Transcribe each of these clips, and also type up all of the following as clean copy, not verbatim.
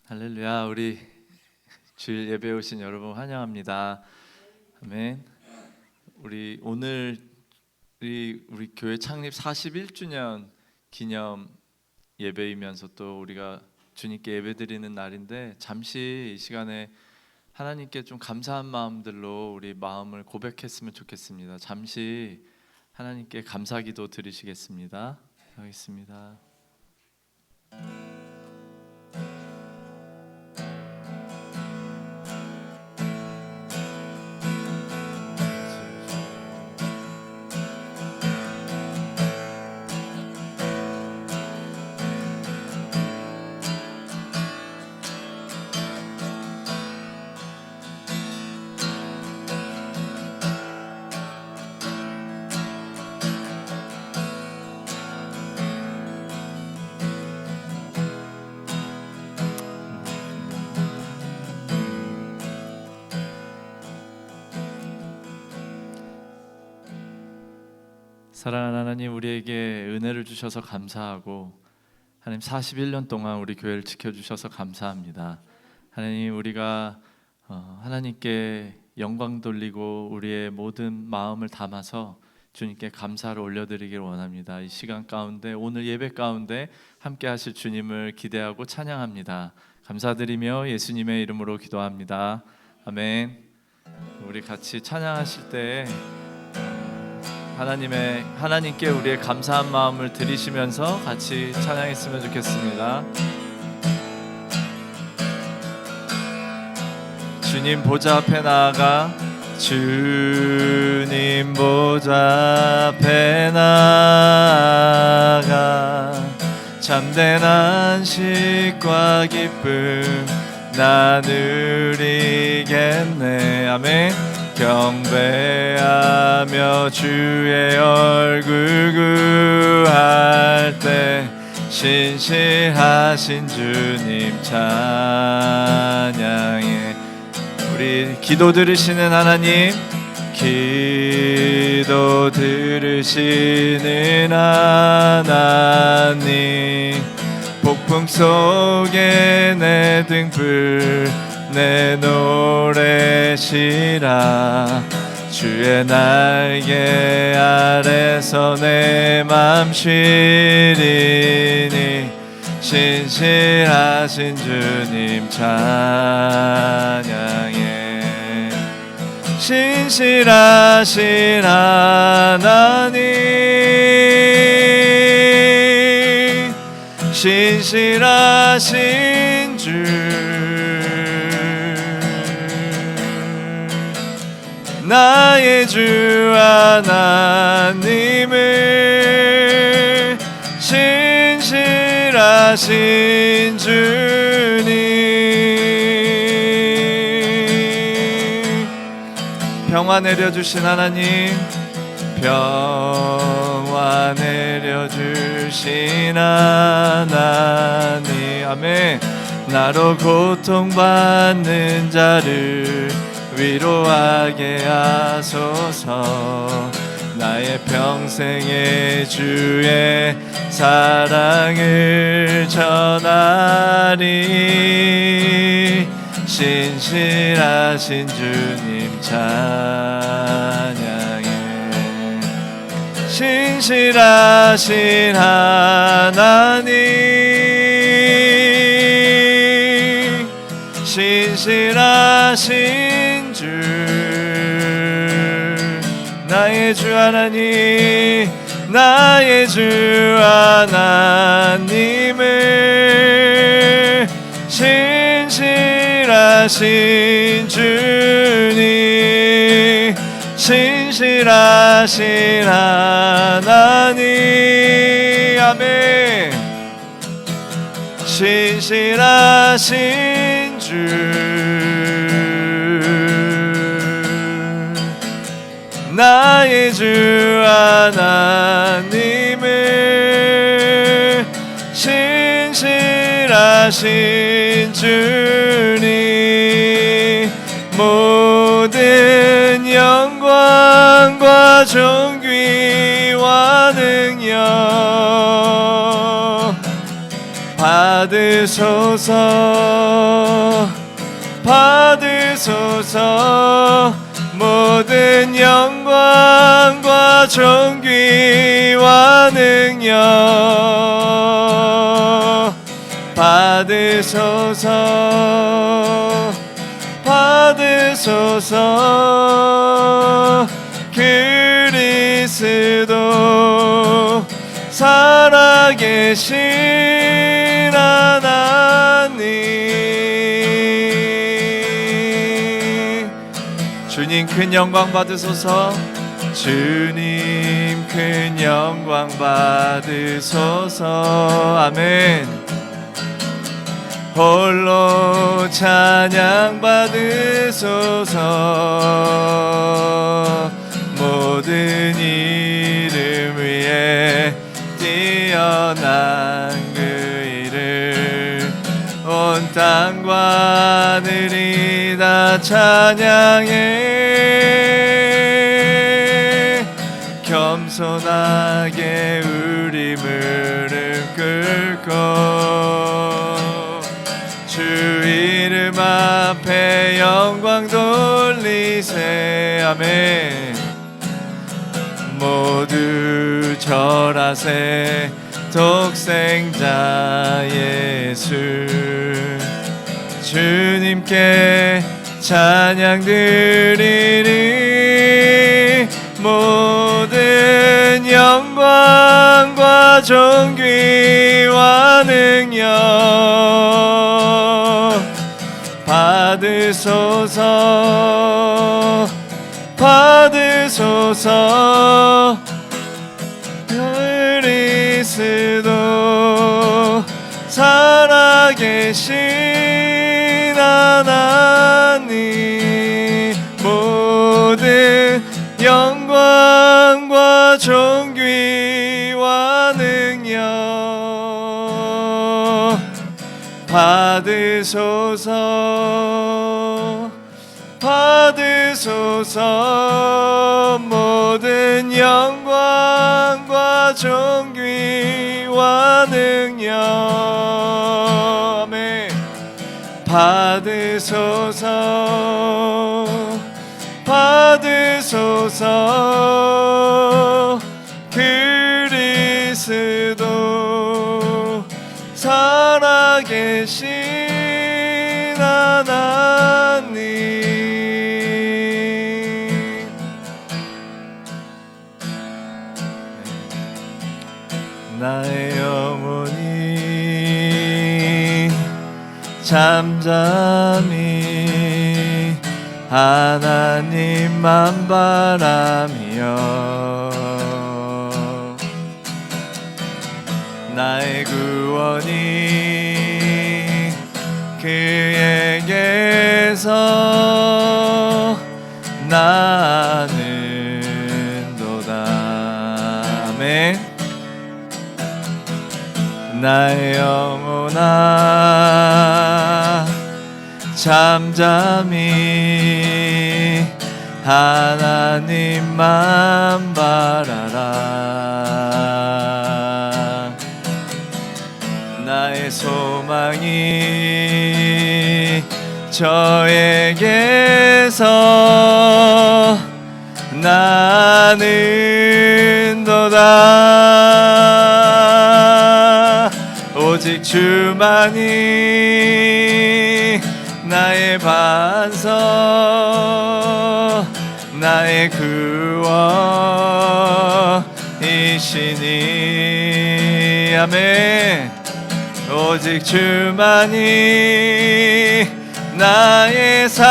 할렐루야. 우리 주일 예배에 오신 여러분 환영합니다. 아멘. 오늘 우리 교회 창립 41주년 기념 예배이면서 또 우리가 주님께 예배드리는 날인데, 잠시 이 시간에 하나님께 좀 감사한 마음들로 우리 마음을 고백했으면 좋겠습니다. 잠시 하나님께 감사기도 드리시겠습니다. 하겠습니다. 사랑하는 하나님, 우리에게 은혜를 주셔서 감사하고, 하나님 41년 동안 우리 교회를 지켜주셔서 감사합니다. 하나님, 우리가 하나님께 영광 돌리고 우리의 모든 마음을 담아서 주님께 감사를 올려드리길 원합니다. 이 시간 가운데, 오늘 예배 가운데 함께 하실 주님을 기대하고 찬양합니다. 감사드리며 예수님의 이름으로 기도합니다. 아멘. 우리 같이 찬양하실 때 하나님께 우리의 감사한 마음을 드리시면서 같이 찬양했으면 좋겠습니다. 주님 보좌 앞에 나아가, 주님 보좌 앞에 나아가 참된 안식과 기쁨 나 누리겠네. 아멘. 경배하며 주의 얼굴 구할 때 신실하신 주님 찬양해. 우리 기도 들으시는 하나님, 기도 들으시는 하나님, 폭풍 속에 내 등불 내 노래시라. 주의 날개 아래서 내 맘 쉬리니 신실하신 주님 찬양해. 신실하신 하나님, 신실하신 주, 나의 주 하나님을 신실하신 주님, 평화 내려주신 하나님, 평화 내려주신 하나님, 아멘. 나로 고통받는 자를 위로하게 하소서. 나의 평생의 주의 사랑을 전하리. 신실하신 주님 찬양해. 신실하신 하나님, 신실하신 주, 나의 주 하나님, 나의 주 하나님을 신실하신 주님, 신실하신 하나님, 아멘. 신실하신 주, 나의 주 하나님을 신실하신 주님, 모든 영광과 존귀와 능력 받으소서 받으소서 모든 영광과 존귀와 능력 받으소서 받으소서 그리스도 살아계신 하나님 주님 큰 영광 받으소서 주님 큰 영광 받으소서 아멘 홀로 찬양 받으소서 모든 이름 위에 뛰어난 그 이름 온 땅과 하늘이 다 찬양해 겸손하게 우리 무릎 꿇고 주 이름 앞에 영광 돌리세 아멘 모두 절하세 독생자 예수 주님께 찬양 드리리 모든 영광과 존귀와 능력 받으소서 받으소서 그리스도 살아계신 하나님 모든 영광과 존귀와 능력 받으소서 받으소서 모든 영광과 존귀와 능력 아멘 받으소서 받으소서 그리스도 살아계신 하나님 나의 영혼이 잠잠히 하나님만 바라며 나의 구원이 그에게서 나는도다 아멘 나의 영혼아 잠잠히 하나님만 바라라 나의 소망이 저에게서 나는도다 오직 주만이 나의 반석 나의 구원이시니 아멘 오직 주만이 나의 산서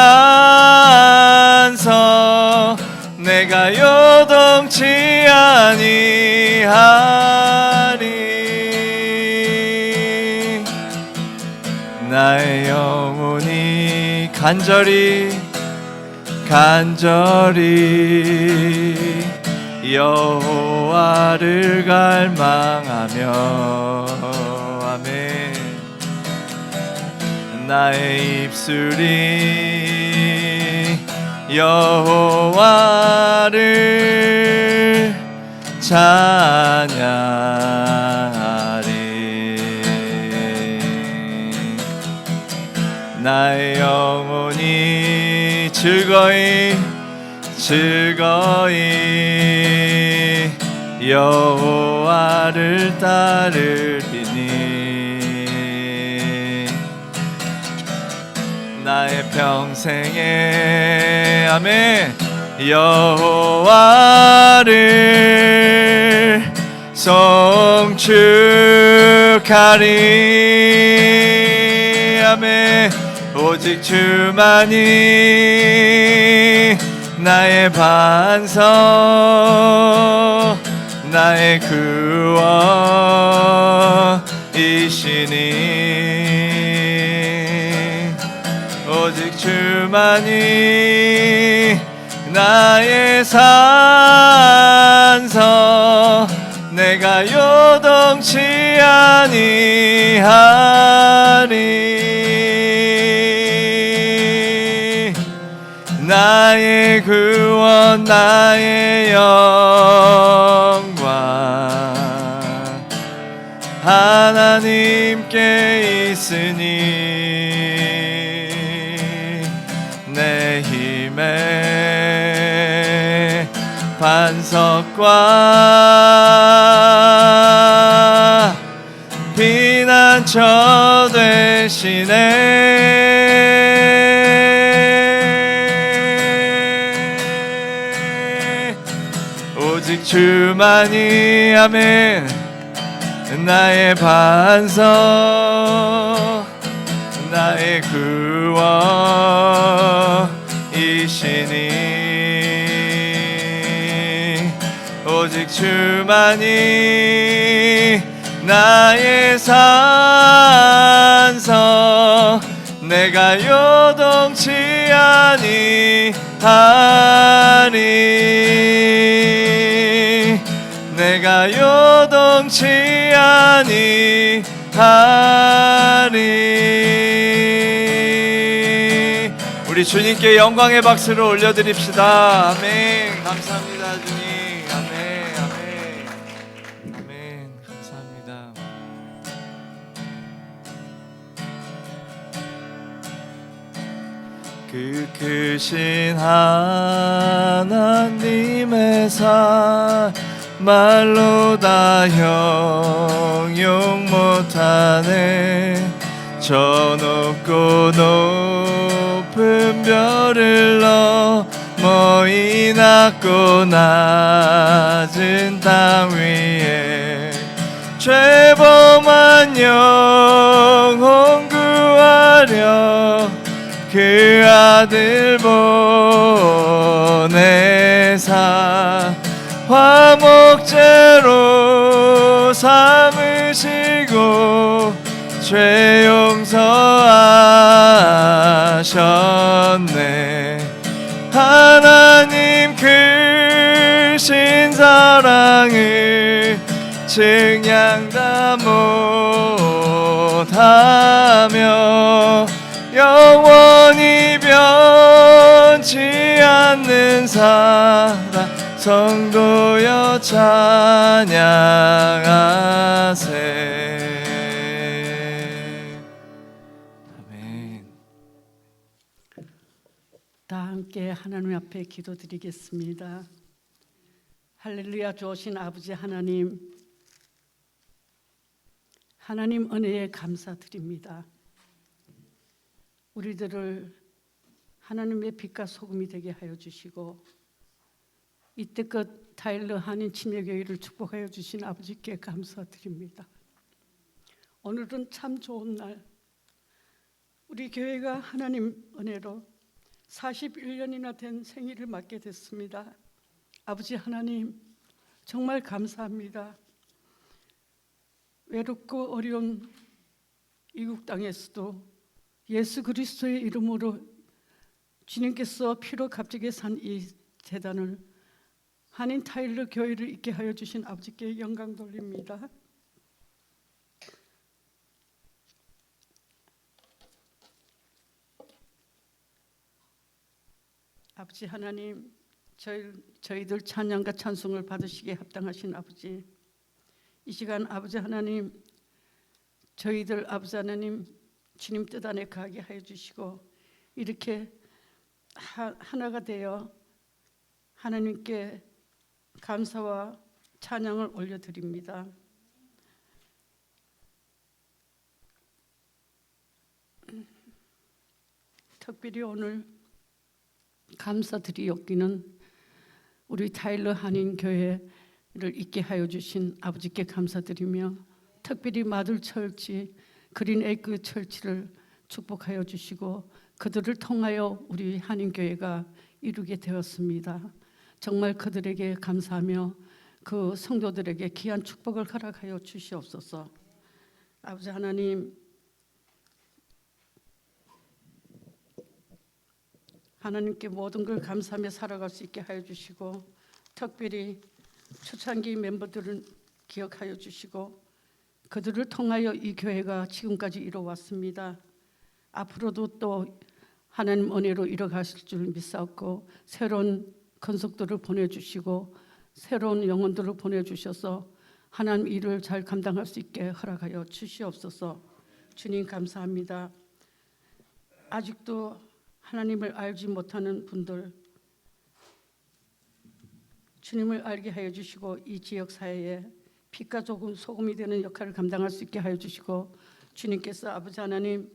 내가 요동치 아니하리 나의 영혼이 간절히 여호와를 갈망하며 아멘 나의 입술이 여호와를 찬양하리 나의 영혼이 즐거이 즐거이 여호와를 따르리니 나의 평생에 아멘 여호와를 송축하리 아멘 오직 주만이 나의 반석 나의 구원이시니 오직 주만이 나의 산성 내가 요동치 아니하리 나의 구원 나의 영광 하나님께 있으니 내 힘의 반석과 피난처 되시네 오직 주만이 아멘 나의 반석 나의 구원이시니 오직 주만이 나의 산성 내가 요동치 아니하리 내가 요동치 아니하리 우리 주님께 영광의 박수를 올려드립시다 아멘 감사합니다 주님 아멘 아멘 아멘 감사합니다 그 크신 하나님의 사 말로 다 형용 못하네 저 높고 높은 별을 넘어 이 낮고 낮은 땅 위에 죄범한 영혼 구하려 그 아들 보내사 화목제로 삼으시고 죄 용서하셨네 하나님 크신 사랑을 증량 다 못하며 영원히 변치 않는 사랑 성도여 찬양하세 아멘 다 함께 하나님 앞에 기도드리겠습니다. 할렐루야 주오신 아버지 하나님 하나님 은혜에 감사드립니다. 우리들을 하나님의 빛과 소금이 되게 하여 주시고 이때껏 타일러 한인 침례교회를 축복하여 주신 아버지께 감사드립니다. 오늘은 참 좋은 날 우리 교회가 하나님 은혜로 41년이나 된 생일을 맞게 됐습니다. 아버지 하나님 정말 감사합니다. 외롭고 어려운 이국 땅에서도 예수 그리스도의 이름으로 주님께서 피로 값지게 산 이 재단을 한인 타일러 교회를 있게 하여 주신 아버지께 영광 돌립니다. 아버지 하나님 저희들 찬양과 찬송을 받으시기에 합당하신 아버지 이 시간 아버지 하나님 저희들 아버지 하나님 주님 뜻 안에 가게 하여 주시고 이렇게 하나가 되어 하나님께 감사와 찬양을 올려드립니다. 특별히 오늘 감사드리 옵기는 우리 타일러 한인교회를 있게 하여 주신 아버지께 감사드리며 특별히 마들철치 그린에이크 철치를 축복하여 주시고 그들을 통하여 우리 한인교회가 이루게 되었습니다. 정말 그들에게 감사하며 그 성도들에게 귀한 축복을 허락하여 주시옵소서. 아버지 하나님, 하나님께 모든 걸 감사하며 살아갈 수 있게 하여 주시고 특별히 초창기 멤버들을 기억하여 주시고 그들을 통하여 이 교회가 지금까지 이뤄왔습니다. 앞으로도 또 하나님 은혜로 이뤄가실 줄 믿사옵고 새로운 건속들을 보내주시고 새로운 영혼들을 보내주셔서 하나님 일을 잘 감당할 수 있게 허락하여 주시옵소서. 주님 감사합니다. 아직도 하나님을 알지 못하는 분들 주님을 알게 하여 주시고 이 지역 사회에 빛과 소금이 되는 역할을 감당할 수 있게 하여 주시고 주님께서 아버지 하나님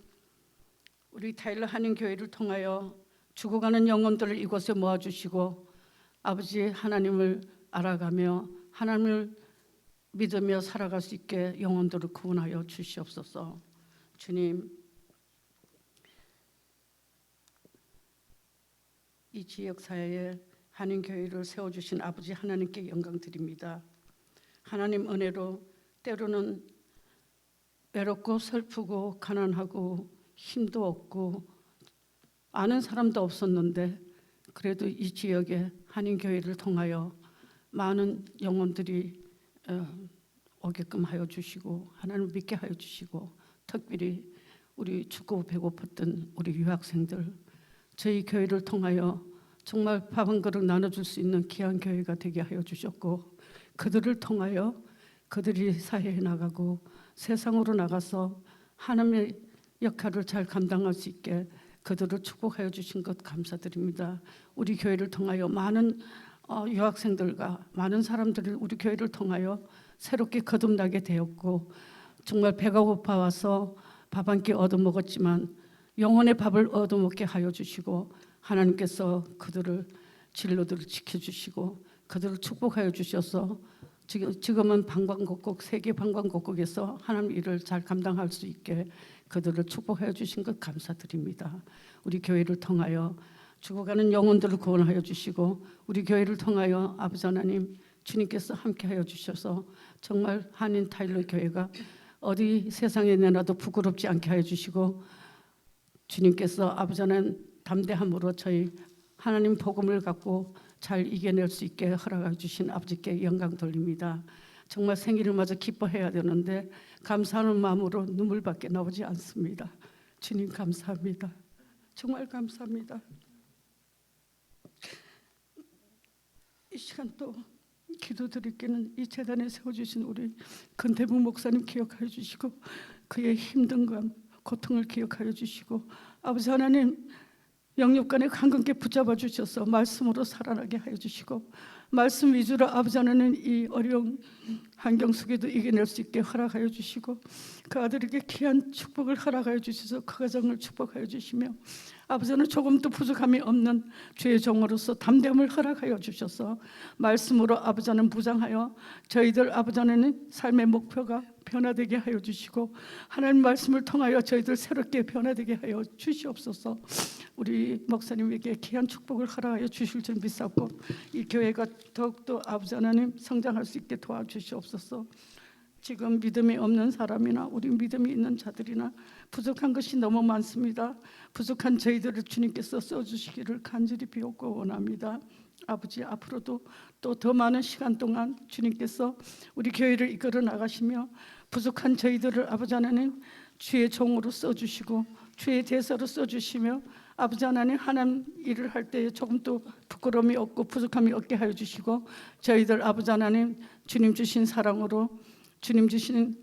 우리 타일러 한인교회를 통하여 죽어가는 영혼들을 이곳에 모아주시고 아버지 하나님을 알아가며 하나님을 믿으며 살아갈 수 있게 영혼들을 구원하여 주시옵소서. 주님, 이 지역 사회에 한인교회를 세워주신 아버지 하나님께 영광 드립니다. 하나님 은혜로 때로는 외롭고 슬프고 가난하고 힘도 없고 아는 사람도 없었는데 그래도 이 지역에 한인교회를 통하여 많은 영혼들이 오게끔 하여 주시고 하나님을 믿게 하여 주시고 특별히 우리 춥고 배고팠던 우리 유학생들 저희 교회를 통하여 정말 밥 한 그릇 나눠줄 수 있는 귀한 교회가 되게 하여 주셨고 그들을 통하여 그들이 사회에 나가고 세상으로 나가서 하나님의 역할을 잘 감당할 수 있게 그들을 축복하여 주신 것 감사드립니다. 우리 교회를 통하여 많은 유학생들과 많은 사람들이 우리 교회를 통하여 새롭게 거듭나게 되었고 정말 배가 고파와서 밥 한 끼 얻어먹었지만 영혼의 밥을 얻어먹게 하여 주시고 하나님께서 그들을 진로들을 지켜주시고 그들을 축복하여 주셔서 지금은 방방곡곡 세계 방방곡곡에서 하나님 일을 잘 감당할 수 있게 그들을 축복하여 주신 것 감사드립니다. 우리 교회를 통하여 죽어가는 영혼들을 구원하여 주시고 우리 교회를 통하여 아버지 하나님 주님께서 함께하여 주셔서 정말 한인 타일러 교회가 어디 세상에 내놔도 부끄럽지 않게 하여 주시고 주님께서 아버지 하나님 담대함으로 저희 하나님 복음을 갖고 잘 이겨낼 수 있게 허락해 주신 아버지께 영광 돌립니다. 정말 생일을 맞아 기뻐해야 되는데 감사하는 마음으로 눈물밖에 나오지 않습니다. 주님 감사합니다. 정말 감사합니다. 이 시간 또 기도드리기는 이 재단에 세워주신 우리 근태봉 목사님 기억하여 주시고 그의 힘든 감 고통을 기억하여 주시고 아버지 하나님 영육간에 강건케 붙잡아 주셔서 말씀으로 살아나게 하여 주시고 말씀 위주로 아버지 하나님 이 어려운 환경 속에도 이겨낼 수 있게 허락하여 주시고 그 아들에게 귀한 축복을 허락하여 주셔서 그 가정을 축복하여 주시며 아버지 하나님 조금도 부족함이 없는 주의 종으로서 담대함을 허락하여 주셔서 말씀으로 아버지 하나님 무장하여 저희들 아버지 하나님 삶의 목표가 변화되게 하여 주시고 하나님 말씀을 통하여 저희들 새롭게 변화되게 하여 주시옵소서. 우리 목사님에게 귀한 축복을 허락하여 주실 줄 믿사옵고 이 교회가 더욱더 아버지 하나님 성장할 수 있게 도와주시옵소서. 지금 믿음이 없는 사람이나 우리 믿음이 있는 자들이나 부족한 것이 너무 많습니다. 부족한 저희들을 주님께서 써주시기를 간절히 비옵고 원합니다. 아버지 앞으로도 또 더 많은 시간 동안 주님께서 우리 교회를 이끌어 나가시며 부족한 저희들을 아버지 하나님 주의 종으로 써주시고 주의 대사로 써주시며 아버지 하나님 하나님 일을 할 때에 조금도 부끄러움이 없고 부족함이 없게 하여 주시고 저희들 아버지 하나님 주님 주신 사랑으로 주님 주신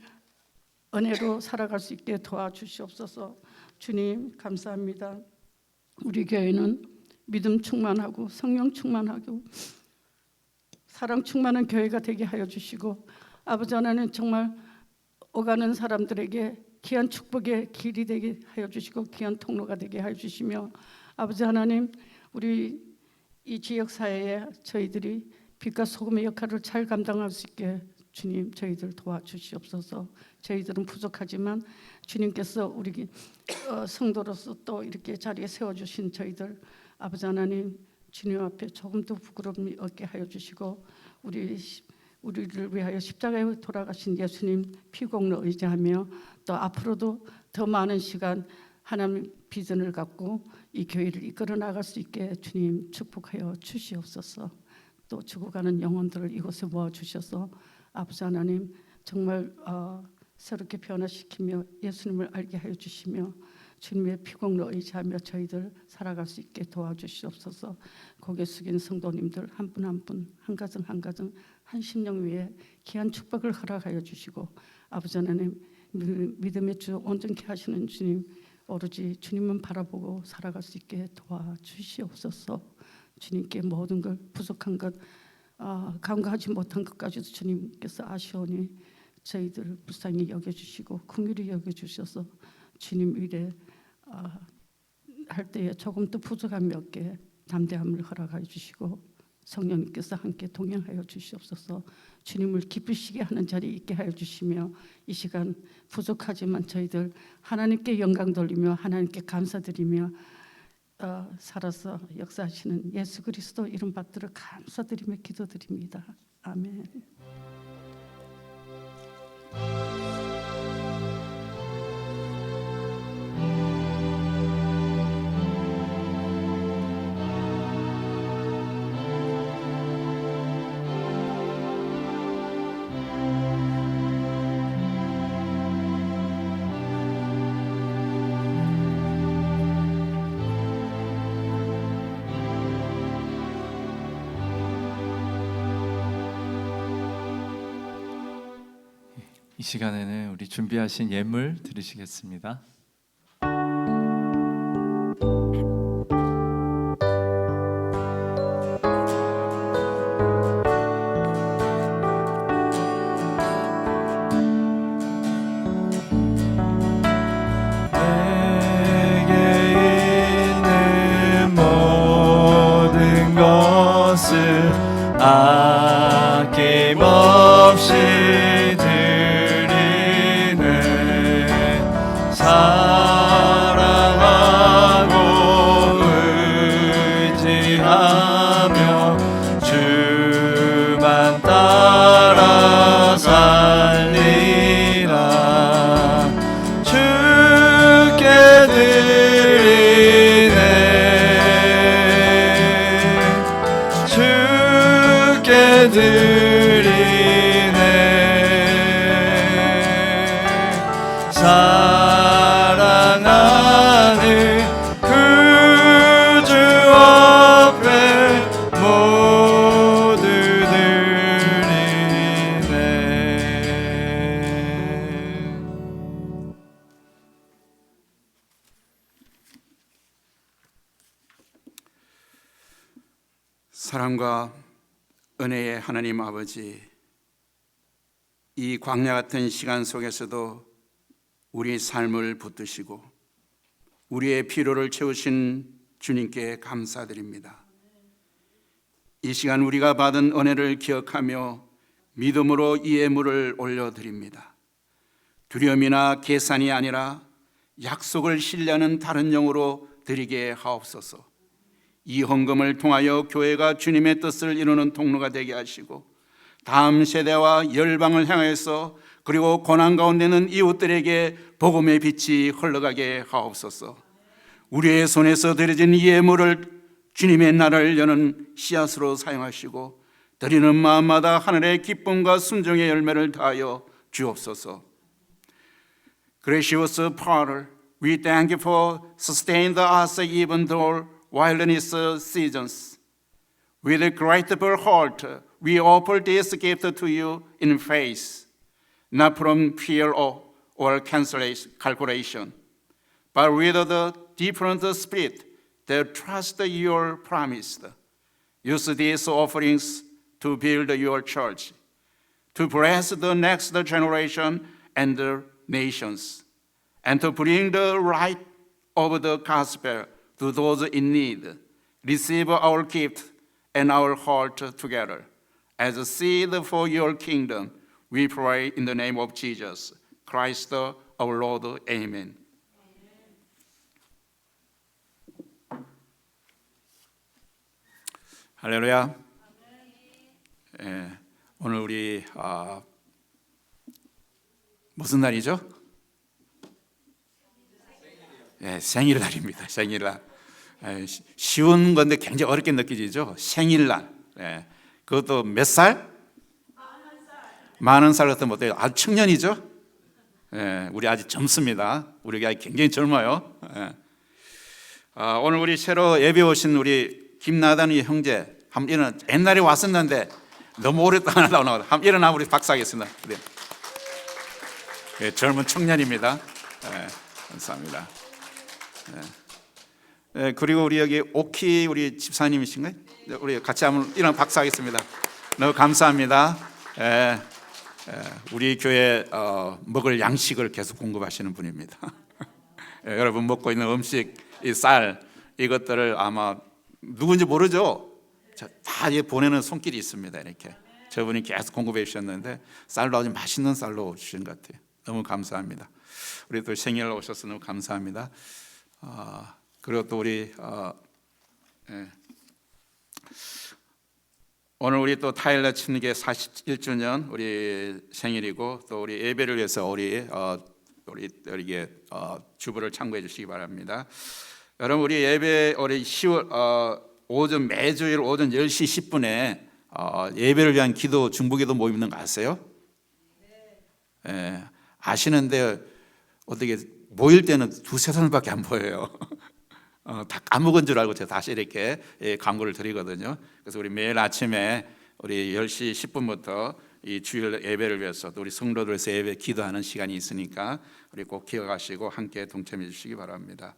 은혜로 살아갈 수 있게 도와주시옵소서. 주님 감사합니다. 우리 교회는 믿음 충만하고 성령 충만하고 사랑 충만한 교회가 되게 하여 주시고, 아버지 하나님 정말 오가는 사람들에게 귀한 축복의 길이 되게 하여 주시고 귀한 통로가 되게 하여 주시며, 아버지 하나님 우리 이 지역 사회에 저희들이 빛과 소금의 역할을 잘 감당할 수 있게 주님 저희들 도와주시옵소서. 저희들은 부족하지만 주님께서 우리 성도로서 또 이렇게 자리에 세워주신 저희들 아버지 하나님 주님 앞에 조금도 부끄러움이 없게 하여 주시고, 우리를 위하여 십자가에 돌아가신 예수님 피공로 의지하며 또 앞으로도 더 많은 시간 하나님 비전을 갖고 이 교회를 이끌어 나갈 수 있게 주님 축복하여 주시옵소서. 또 죽어가는 영혼들을 이곳에 모아 주셔서 아버지 하나님 정말 새롭게 변화시키며 예수님을 알게 하여 주시며 주님의 피공로 의지하며 저희들 살아갈 수 있게 도와주시옵소서. 고개 숙인 성도님들 한 분 한 분, 한 가정 한 가정, 한 심령 위에 귀한 축복을 허락하여 주시고, 아버지 하나님 믿음의 주 온전케 하시는 주님, 오로지 주님만 바라보고 살아갈 수 있게 도와주시옵소서. 주님께 모든 걸 부족한 것, 간과하지 못한 것까지도 주님께서 아시오니 저희들 불쌍히 여겨주시고 긍휼히 여겨주셔서 주님 일에 할 때에 조금 더 부족함이 없게 담대함을 허락하여 주시고 성령님께서 함께 동행하여 주시옵소서. 주님을 기쁘시게 하는 자리에 있게 하여 주시며, 이 시간 부족하지만 저희들 하나님께 영광 돌리며 하나님께 감사드리며 살아서 역사하시는 예수 그리스도 이름 받들어 감사드리며 기도드립니다. 아멘. 이 시간에는 우리 준비하신 예물 드리시겠습니다. 내게 있는 모든 것을 아낌없이 사랑하고 의지하며 주만 따라 살리라. 주께 드리네, 주께 드리네. 사랑하는 그 주 앞에 모두 드리네. 사랑과 은혜의 하나님 아버지, 이 광야 같은 시간 속에서도 우리 삶을 붙드시고 우리의 필요를 채우신 주님께 감사드립니다. 이 시간 우리가 받은 은혜를 기억하며 믿음으로 이 예물을 올려드립니다. 두려움이나 계산이 아니라 약속을 신뢰하는 다른 영으로 드리게 하옵소서. 이 헌금을 통하여 교회가 주님의 뜻을 이루는 통로가 되게 하시고 다음 세대와 열방을 향해서 그리고 고난 가운데 있는 이웃들에게 복음의 빛이 흘러가게 하옵소서. 우리의 손에서 드려진 이 예물을 주님의 나라를 여는 씨앗으로 사용하시고 드리는 마음마다 하늘의 기쁨과 순종의 열매를 다하여 주옵소서. Gracious Father, we thank you for sustaining us even through wilderness seasons. With a grateful heart, we offer this gift to you in faith, not from fear or calculation, but with the different spirit that trust your promise. Use these offerings to build your church, to bless the next generation and the nations, and to bring the light of the gospel to those in need. Receive our gift and our heart together. As a seed for your kingdom, we pray in the name of Jesus Christ our Lord. Amen. 할렐루야. 오늘 우리 무슨 날이죠? 생일날입니다. 생일날. 쉬운 건데 굉장히 어렵게 느껴지죠. 생일날. 그것도 몇 살? 40살 같으면 어때요? 아주 청년이죠. 우리 아직 젊습니다. 우리가 굉장히 젊어요. 오늘 우리 새로 예배 오신 우리 김나단이 형제 한번 일어나. 옛날에 왔었는데 너무 오랫동안 나오나 한번 일어나 우리 박수하겠습니다. 젊은 청년입니다. 감사합니다. 그리고 우리 여기 오키 우리 집사님이신가요? 우리 같이 한번 일어나 박수하겠습니다. 너무 감사합니다. 우리 교회 먹을 양식을 계속 공급하시는 분입니다. 여러분 먹고 있는 음식, 이 쌀 이것들을 아마 누군지 모르죠? 다 보내는 손길이 있습니다. 이렇게 저분이 계속 공급해 주셨는데 쌀도 아주 맛있는 쌀로 주신 것 같아요. 너무 감사합니다. 우리 또 생일 오셔서 너무 감사합니다. 그리고 또 우리 오늘 우리 또 타일러 친구의 41주년 우리 생일이고 또 우리 예배를 위해서 우리 이게 주부를 참고해 주시기 바랍니다. 여러분 우리 예배 우리 10월 오전 매주일 오전 10시 10분에 예배를 위한 기도 중보기도 모임 있는 거 아세요? 아시는데 어떻게 모일 때는 두세 사람밖에 안 보여요. 다 까먹은 줄 알고 제가 다시 이렇게 광고를 드리거든요. 그래서 우리 매일 아침에 우리 10시 10분부터 이 주일 예배를 위해서 또 우리 성도들에서 예배 기도하는 시간이 있으니까 우리 꼭 기억하시고 함께 동참해 주시기 바랍니다.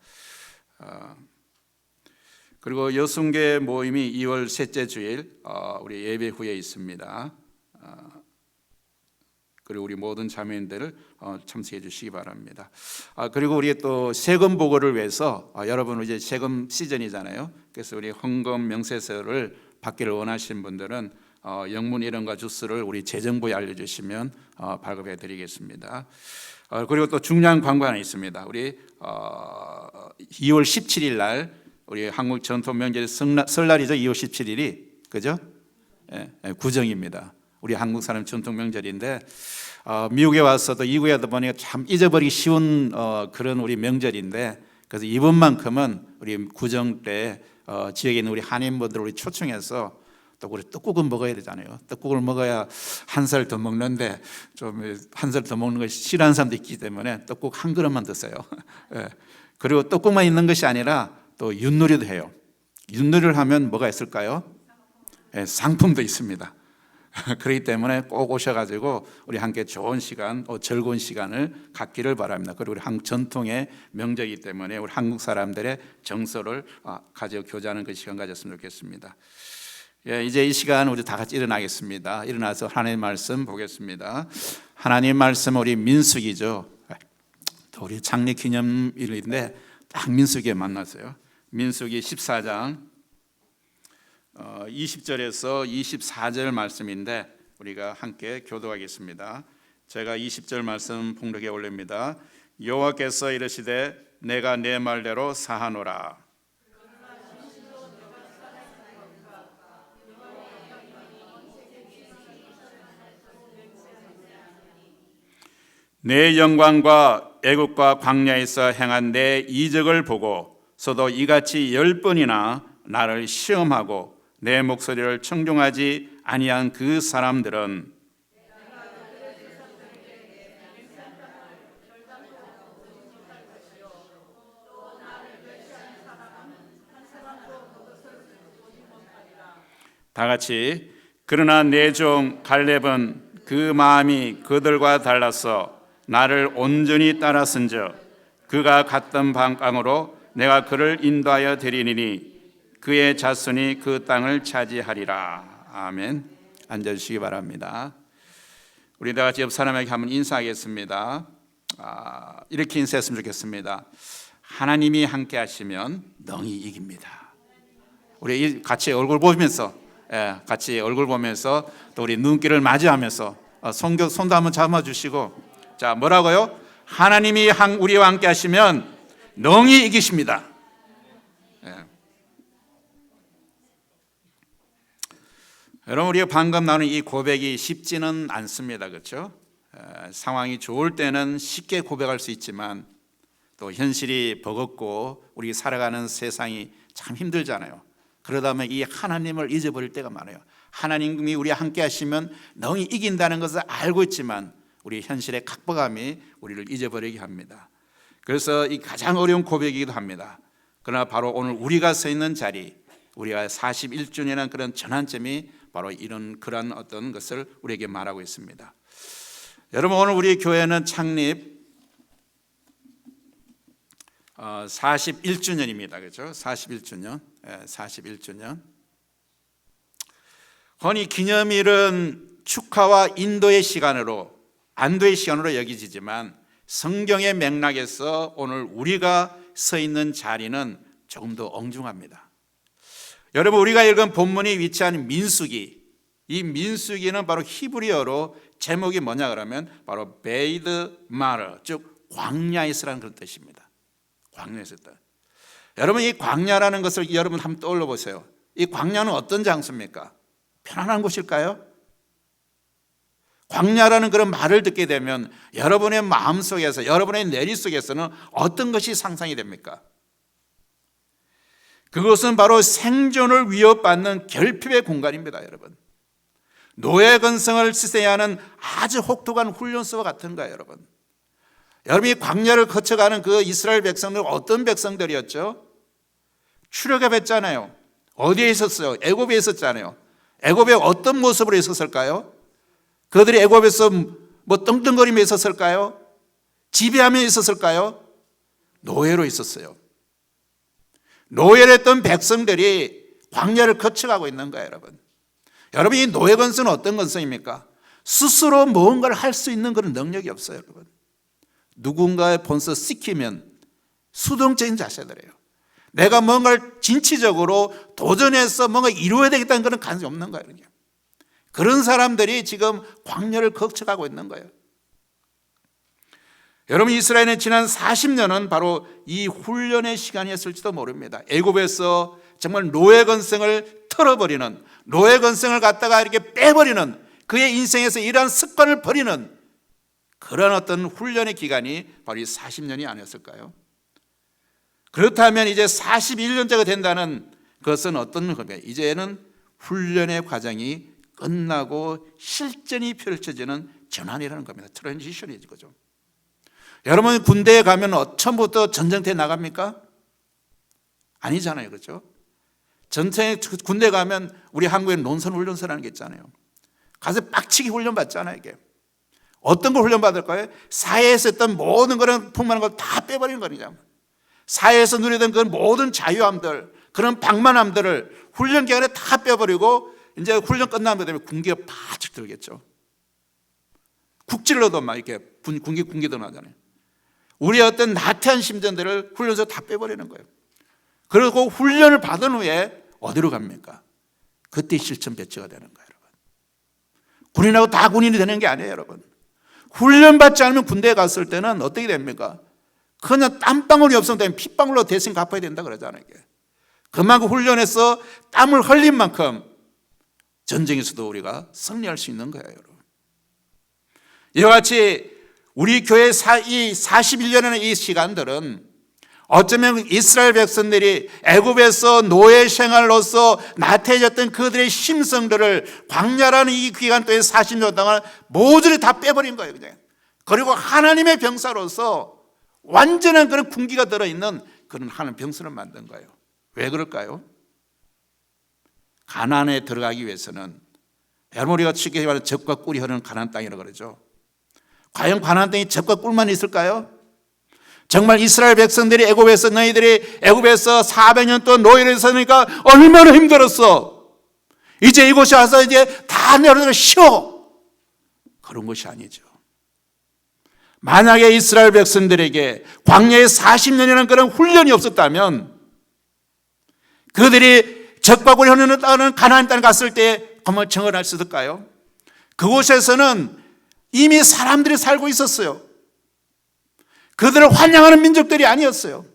그리고 여순계 모임이 2월 셋째 주일 우리 예배 후에 있습니다. 그리고 우리 모든 자매인들을 참석해 주시기 바랍니다. 그리고 우리 또 세금 보고를 위해서 여러분 이제 세금 시즌이잖아요. 그래서 우리 헌금 명세서를 받기를 원하시는 분들은 영문 이름과 주소를 우리 재정부에 알려주시면 발급해 드리겠습니다. 그리고 또 중요한 광고 하나 있습니다. 우리 2월 17일 날 우리 한국 전통 명절 설날이죠. 2월 17일이 그죠? 구정입니다. 우리 한국 사람 전통 명절인데 미국에 와서도 이국에도 보니까 참 잊어버리기 쉬운 그런 우리 명절인데 그래서 이번만큼은 우리 구정 때 지역에 있는 우리 한인분들 우리 초청해서 또 우리 떡국은 먹어야 되잖아요. 떡국을 먹어야 한 살 더 먹는데 좀 한 살 더 먹는 것이 싫어하는 사람도 있기 때문에 떡국 한 그릇만 드세요. 그리고 떡국만 있는 것이 아니라 또 윷놀이도 해요. 윷놀이를 하면 뭐가 있을까요? 상품도 있습니다. 그렇기 때문에 꼭 오셔가지고 우리 함께 좋은 시간, 즐거운 시간을 갖기를 바랍니다. 그리고 우리 한국 전통의 명절이기 때문에 우리 한국 사람들의 정서를 가지고 교제하는 그 시간 가졌으면 좋겠습니다. 이제 이 시간 우리 다 같이 일어나겠습니다. 일어나서 하나님의 말씀 보겠습니다. 하나님의 말씀은 우리 민수기죠. 또 우리 창립 기념일인데 딱 민수기에 만났어요. 민수기 14장 20절에서 24절 말씀인데 우리가 함께 교도하겠습니다. 제가 20절 말씀 봉독에 올립니다. 여호와께서 이르시되 내가 내 말대로 사하노라. 내 영광과 애국과 광야에서 행한 내 이적을 보고 서도 이같이 10번이나 나를 시험하고 내 목소리를 청종하지 아니한 그 사람들은 다 같이 그러나 내 종 갈렙은 그 마음이 그들과 달라서 나를 온전히 따랐은즉 그가 갔던 방향으로 내가 그를 인도하여 드리리니 그의 자손이 그 땅을 차지하리라. 아멘. 앉아주시기 바랍니다. 우리 다 같이 옆 사람에게 한번 인사하겠습니다. 이렇게 인사했으면 좋겠습니다. 하나님이 함께 하시면 능히 이깁니다. 우리 같이 얼굴 보면서, 같이 얼굴 보면서 또 우리 눈길을 맞이하면서 손도 한번 잡아주시고, 자, 뭐라고요? 하나님이 우리와 함께 하시면 능히 이기십니다. 여러분, 우리가 방금 나눈 이 고백이 쉽지는 않습니다. 그렇죠? 상황이 좋을 때는 쉽게 고백할 수 있지만 또 현실이 버겁고 우리 살아가는 세상이 참 힘들잖아요. 그러다 보면 이 하나님을 잊어버릴 때가 많아요. 하나님이 우리와 함께 하시면 능히 이긴다는 것을 알고 있지만 우리 현실의 각박함이 우리를 잊어버리게 합니다. 그래서 이 가장 어려운 고백이기도 합니다. 그러나 바로 오늘 우리가 서 있는 자리, 우리가 41주년이라는 그런 전환점이 바로 그런 어떤 것을 우리에게 말하고 있습니다. 여러분, 오늘 우리 교회는 창립 41주년입니다. 그렇죠? 41주년. 41주년. 허니 기념일은 축하와 인도의 시간으로, 안도의 시간으로 여기지만 성경의 맥락에서 오늘 우리가 서 있는 자리는 조금 더 엉중합니다. 여러분, 우리가 읽은 본문이 위치한 민수기, 이 민수기는 바로 히브리어로 제목이 뭐냐 그러면 바로 베이드 마르, 즉 광야에 서라는 그런 뜻입니다. 광야에 있었다. 여러분, 이 광야라는 것을 여러분 한번 떠올려 보세요. 이 광야는 어떤 장소입니까? 편안한 곳일까요? 광야라는 그런 말을 듣게 되면 여러분의 마음속에서, 여러분의 내리 속에서는 어떤 것이 상상이 됩니까? 그것은 바로 생존을 위협받는 결핍의 공간입니다. 여러분, 노예 근성을 시세야 하는 아주 혹독한 훈련소와 같은 거예요. 여러분, 여러분이 광야를 거쳐가는 그 이스라엘 백성들 어떤 백성들이었죠? 출애굽했잖아요. 어디에 있었어요? 애굽에 있었잖아요. 애굽에 어떤 모습으로 있었을까요? 그들이 애굽에서 뭐 떵떵거리며 있었을까요? 지배하며 있었을까요? 노예로 있었어요. 노예랬던 백성들이 광야를 거쳐가고 있는 거예요. 여러분, 이 노예 건성은 어떤 건성입니까? 스스로 무언가를 할 수 있는 그런 능력이 없어요. 여러분, 누군가의 본서 시키면 수동적인 자세들이에요. 내가 뭔가를 진취적으로 도전해서 뭔가 이루어야 되겠다는 그런 가능성이 없는 거예요. 그런 사람들이 지금 광야를 거쳐가고 있는 거예요. 여러분, 이스라엘의 지난 40년은 바로 이 훈련의 시간이었을지도 모릅니다. 애굽에서 정말 노예 건성을 털어버리는, 노예 건성을 갖다가 이렇게 빼버리는, 그의 인생에서 이러한 습관을 버리는 그런 어떤 훈련의 기간이 바로 이 40년이 아니었을까요? 그렇다면 이제 41년째가 된다는 것은 어떤 겁니까? 이제는 훈련의 과정이 끝나고 실전이 펼쳐지는 전환이라는 겁니다. 트랜지션이지, 그죠? 여러분, 군대에 가면 처음부터 전쟁터에 나갑니까? 아니잖아요. 그렇죠? 군대 가면 우리 한국에는 논선훈련소라는 게 있잖아요. 가서 빡치게 훈련 받잖아요. 이게 어떤 걸 훈련 받을까요? 사회에서 했던 모든 그런 풍만한 걸 다 빼버리는 거죠. 사회에서 누리던 그런 모든 자유함들, 그런 방만함들을 훈련 기간에 다 빼버리고 이제 훈련 끝나면 되면 군기가 바짝 들겠죠. 국질러도 막 이렇게 군기도 나잖아요. 우리의 어떤 나태한 심정들을 훈련소 다 빼버리는 거예요. 그리고 훈련을 받은 후에 어디로 갑니까? 그때 실천 배치가 되는 거예요. 여러분, 군인하고 다 군인이 되는 게 아니에요. 여러분, 훈련받지 않으면 군대에 갔을 때는 어떻게 됩니까? 그냥 땀방울이 없으면 핏방울로 대신 갚아야 된다 그러잖아요. 그만큼 훈련해서 땀을 흘린 만큼 전쟁에서도 우리가 승리할 수 있는 거예요. 여러분, 이와 같이 우리 교회 이 41년의 이 시간들은 어쩌면 이스라엘 백성들이 애굽에서 노예 생활로서 나태해졌던 그들의 심성들을 광야라는 이 기간 동안 40년 동안 모조리 다 빼버린 거예요. 그냥. 그리고 하나님의 병사로서 완전한 그런 군기가 들어있는 그런 하나님 병사를 만든 거예요. 왜 그럴까요? 가나안에 들어가기 위해서는, 여러분, 우리가 쉽게 말하는 젖과 꿀이 흐르는 가나안 땅이라고 그러죠. 과연 가나안 땅에 젖과 꿀만 있을까요? 정말 이스라엘 백성들이 애굽에서 너희들이 애굽에서 400년 동안 노예를 했으니까 얼마나 힘들었어. 이제 이곳에 와서 이제 다 내려놓고 쉬어. 그런 것이 아니죠. 만약에 이스라엘 백성들에게 광야에 40년이라는 그런 훈련이 없었다면 그들이 젖과 꿀이 흐르는 땅은 가나안 땅에 갔을 때 정말 정언할 수 있을까요? 그곳에서는 이미 사람들이 살고 있었어요. 그들을 환영하는 민족들이 아니었어요.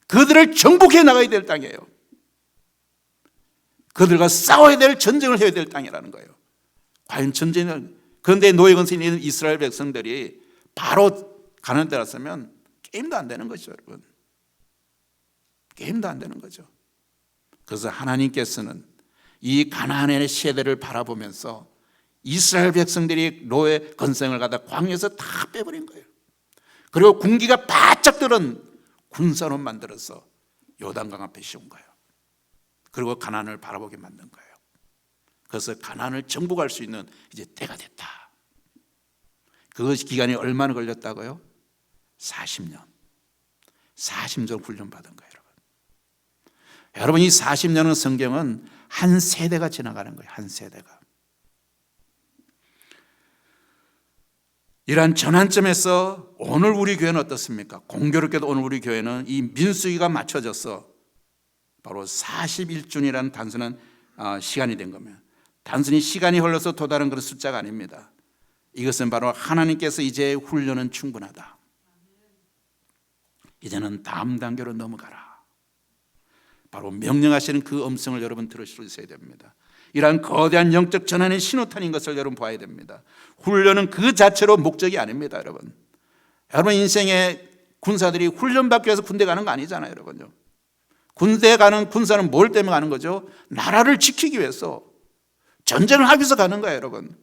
그들을 정복해 나가야 될 땅이에요. 그들과 싸워야 될, 전쟁을 해야 될 땅이라는 거예요. 과연 전쟁을, 그런데 노예건설에 있는 이스라엘 백성들이 바로 가나안 땅에 왔으면 게임도 안 되는 거죠, 여러분. 게임도 안 되는 거죠. 그래서 하나님께서는 이 가나안의 세대를 바라보면서 이스라엘 백성들이 노예 건성을 가다 광야에서 다 빼버린 거예요. 그리고 군기가 바짝 들은 군사로 만들어서 요단강 앞에 씌운 거예요. 그리고 가나안을 바라보게 만든 거예요. 그래서 가나안을 정복할 수 있는 이제 때가 됐다. 그것이 기간이 얼마나 걸렸다고요? 40년. 40년 훈련받은 거예요, 여러분. 여러분, 이 40년은 성경은 한 세대가 지나가는 거예요. 한 세대가. 이러한 전환점에서 오늘 우리 교회는 어떻습니까? 공교롭게도 오늘 우리 교회는 이 민수기가 맞춰져서 바로 41주년이라는 단순한 시간이 된 겁니다. 단순히 시간이 흘러서 도달한 그런 숫자가 아닙니다. 이것은 바로 하나님께서 이제 훈련은 충분하다. 이제는 다음 단계로 넘어가라. 바로 명령하시는 그 음성을 여러분 들으실 수 있어야 됩니다. 이러한 거대한 영적 전환의 신호탄인 것을 여러분 봐야 됩니다. 훈련은 그 자체로 목적이 아닙니다, 여러분. 여러분 인생에 군사들이 훈련받기 위해서 군대 가는 거 아니잖아요, 여러분요. 군대 가는 군사는 뭘 때문에 가는 거죠? 나라를 지키기 위해서 전쟁을 하기 위해서 가는 거예요, 여러분.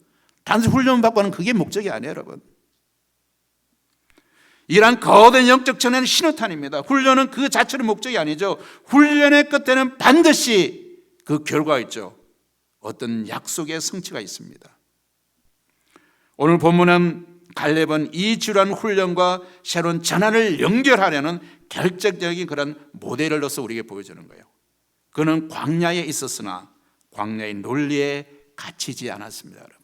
단순히 훈련받고 하는 그게 목적이 아니에요, 여러분. 이러한 거대한 영적 전환의 신호탄입니다. 훈련은 그 자체로 목적이 아니죠. 훈련의 끝에는 반드시 그 결과가 있죠. 어떤 약속의 성취가 있습니다. 오늘 본문은 갈렙은 이 지루한 훈련과 새로운 전환을 연결하려는 결정적인 그런 모델을 넣어서 우리에게 보여주는 거예요. 그는 광야에 있었으나 광야의 논리에 갇히지 않았습니다, 여러분.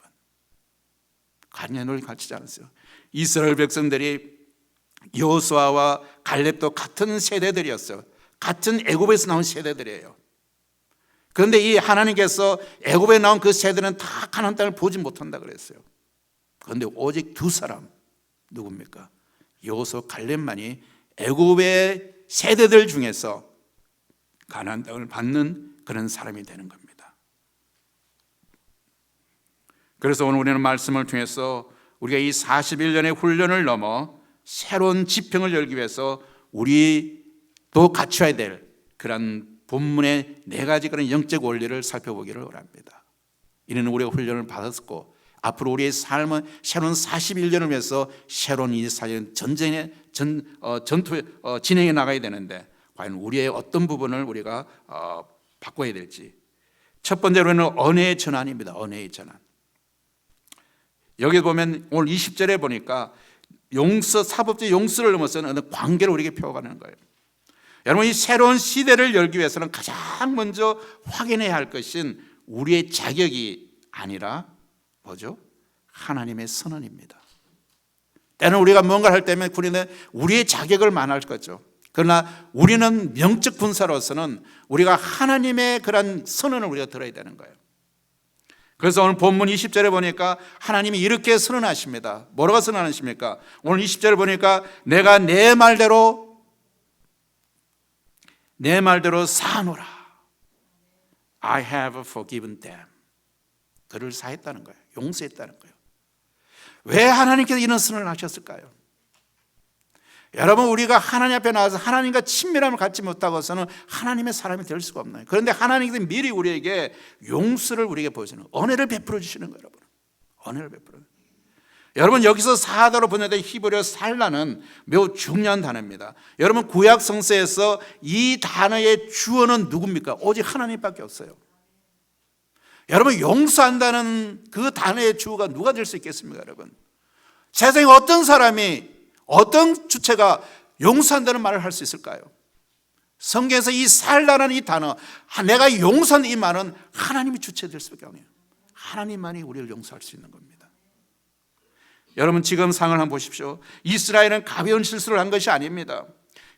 광야의 논리에 갇히지 않았어요. 이스라엘 백성들이 여호수아와 갈렙도 같은 세대들이었어요. 같은 애굽에서 나온 세대들이에요. 그런데 이 하나님께서 애굽에 나온 그 세대는 다 가나안 땅을 보지 못한다 그랬어요. 그런데 오직 두 사람, 누굽니까? 여호수아, 갈렙만이 애굽의 세대들 중에서 가나안 땅을 받는 그런 사람이 되는 겁니다. 그래서 오늘 우리는 말씀을 통해서 우리가 이 41년의 훈련을 넘어 새로운 지평을 열기 위해서 우리도 갖춰야 될 그런 본문의 네 가지 그런 영적 원리를 살펴보기를 원합니다. 이는 우리가 훈련을 받았고 앞으로 우리의 삶은 새로운 41년을 위해서 새로운 24년 전쟁의 전투 진행해 나가야 되는데 과연 우리의 어떤 부분을 우리가 바꿔야 될지. 첫 번째로는 언어의 전환입니다. 언어의 전환. 여기 보면 오늘 20절에 보니까 사법적 용서를 넘어서는 어느 관계를 우리에게 펴가는 거예요. 여러분, 이 새로운 시대를 열기 위해서는 가장 먼저 확인해야 할 것은 우리의 자격이 아니라 뭐죠? 하나님의 선언입니다. 때는 우리가 뭔가를 할 때면 우리의 자격을 만할 거죠. 그러나 우리는 명적 군사로서는 우리가 하나님의 그런 선언을 우리가 들어야 되는 거예요. 그래서 오늘 본문 20절에 보니까 하나님이 이렇게 선언하십니다. 뭐라고 선언하십니까? 오늘 20절에 보니까 내가 내 말대로 사하노라. I have forgiven them. 그를 사했다는 거예요. 용서했다는 거예요. 왜 하나님께서 이런 선언을 하셨을까요? 여러분, 우리가 하나님 앞에 나와서 하나님과 친밀함을 갖지 못하고서는 하나님의 사람이 될 수가 없나요? 그런데 하나님께서 미리 우리에게 용서를 우리에게 보여주는, 은혜를 베풀어 주시는 거예요, 여러분. 은혜를 베풀어. 여러분, 여기서 사하다로 번역된 히브리어 살라는 매우 중요한 단어입니다. 여러분, 구약 성서에서 이 단어의 주어는 누굽니까? 오직 하나님밖에 없어요. 여러분, 용서한다는 그 단어의 주어가 누가 될 수 있겠습니까, 여러분? 세상에 어떤 사람이, 어떤 주체가 용서한다는 말을 할 수 있을까요? 성경에서 이 살다라는 이 단어, 내가 용서하는 이 말은 하나님이 주체될 수밖에 없네요. 하나님만이 우리를 용서할 수 있는 겁니다. 여러분, 지금 상을 한번 보십시오. 이스라엘은 가벼운 실수를 한 것이 아닙니다.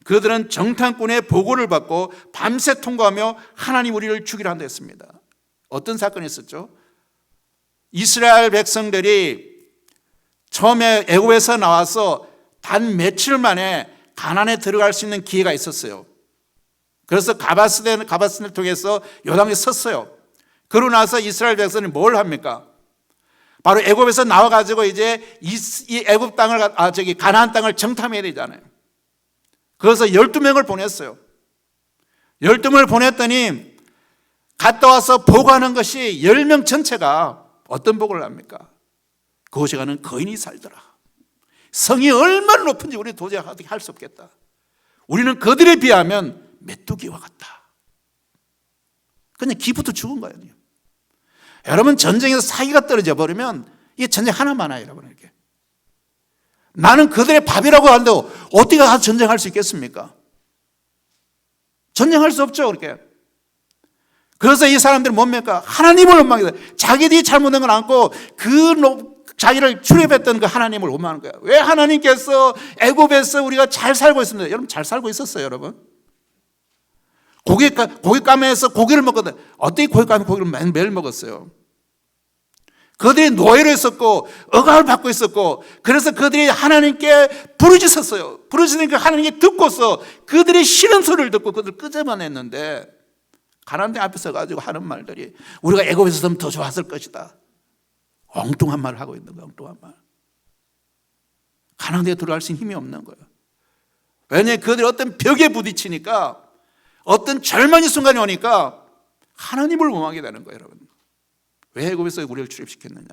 그들은 정탐꾼의 보고를 받고 밤새 통과하며 하나님 우리를 죽이려 한다 했습니다. 어떤 사건이 있었죠? 이스라엘 백성들이 처음에 애굽에서 나와서 단 며칠 만에 가나안에 들어갈 수 있는 기회가 있었어요. 그래서 가바스를 통해서 요단에 섰어요. 그러고 나서 이스라엘 백성이 뭘 합니까? 바로 애굽에서 나와가지고 이제 이 애굽 땅을 가나안 땅을 정탐해야 되잖아요. 그래서 12명을 보냈어요. 12명을 보냈더니 갔다 와서 보고하는 것이 10명 전체가 어떤 보고를 합니까? 그곳에 가는 거인이 살더라. 성이 얼마나 높은지 우리는 도저히 할 수 없겠다. 우리는 그들에 비하면 메뚜기와 같다. 그냥 기부터 죽은 거예요. 여러분, 전쟁에서 사기가 떨어져 버리면 이 전쟁 하나만 와요, 여러분. 이렇게 나는 그들의 밥이라고 하는데 어떻게 가서 전쟁할 수 있겠습니까? 전쟁할 수 없죠, 그렇게. 그래서 이 사람들은 뭡니까? 하나님을 원망해요. 자기들이 잘못한 건 않고 자기를 출애굽했던 그 하나님을 원망하는 거예요. 왜 하나님께서 애굽에서 우리가 잘 살고 있습니다. 여러분, 잘 살고 있었어요, 여러분. 고깃가게에서 고기를 먹거든. 어떻게 고깃가게 고기를 매일 먹었어요? 그들이 노예로 있었고 억압을 받고 있었고, 그래서 그들이 하나님께 부르짖었어요. 부르짖으니까 하나님께 듣고서 그들의 싫은 소리를 듣고 그들을 끄집어냈는데, 가나안 땅 앞에 서가지고 하는 말들이 우리가 애굽에서 있으면 더 좋았을 것이다. 엉뚱한 말을 하고 있는 거예요. 엉뚱한 말. 가나안 땅에 들어갈 수 있는 힘이 없는 거예요. 왜냐하면 그들이 어떤 벽에 부딪히니까, 어떤 절망의 순간이 오니까 하나님을 원하게 되는 거예요, 여러분. 왜 애굽에서 우리를 출입시켰느냐?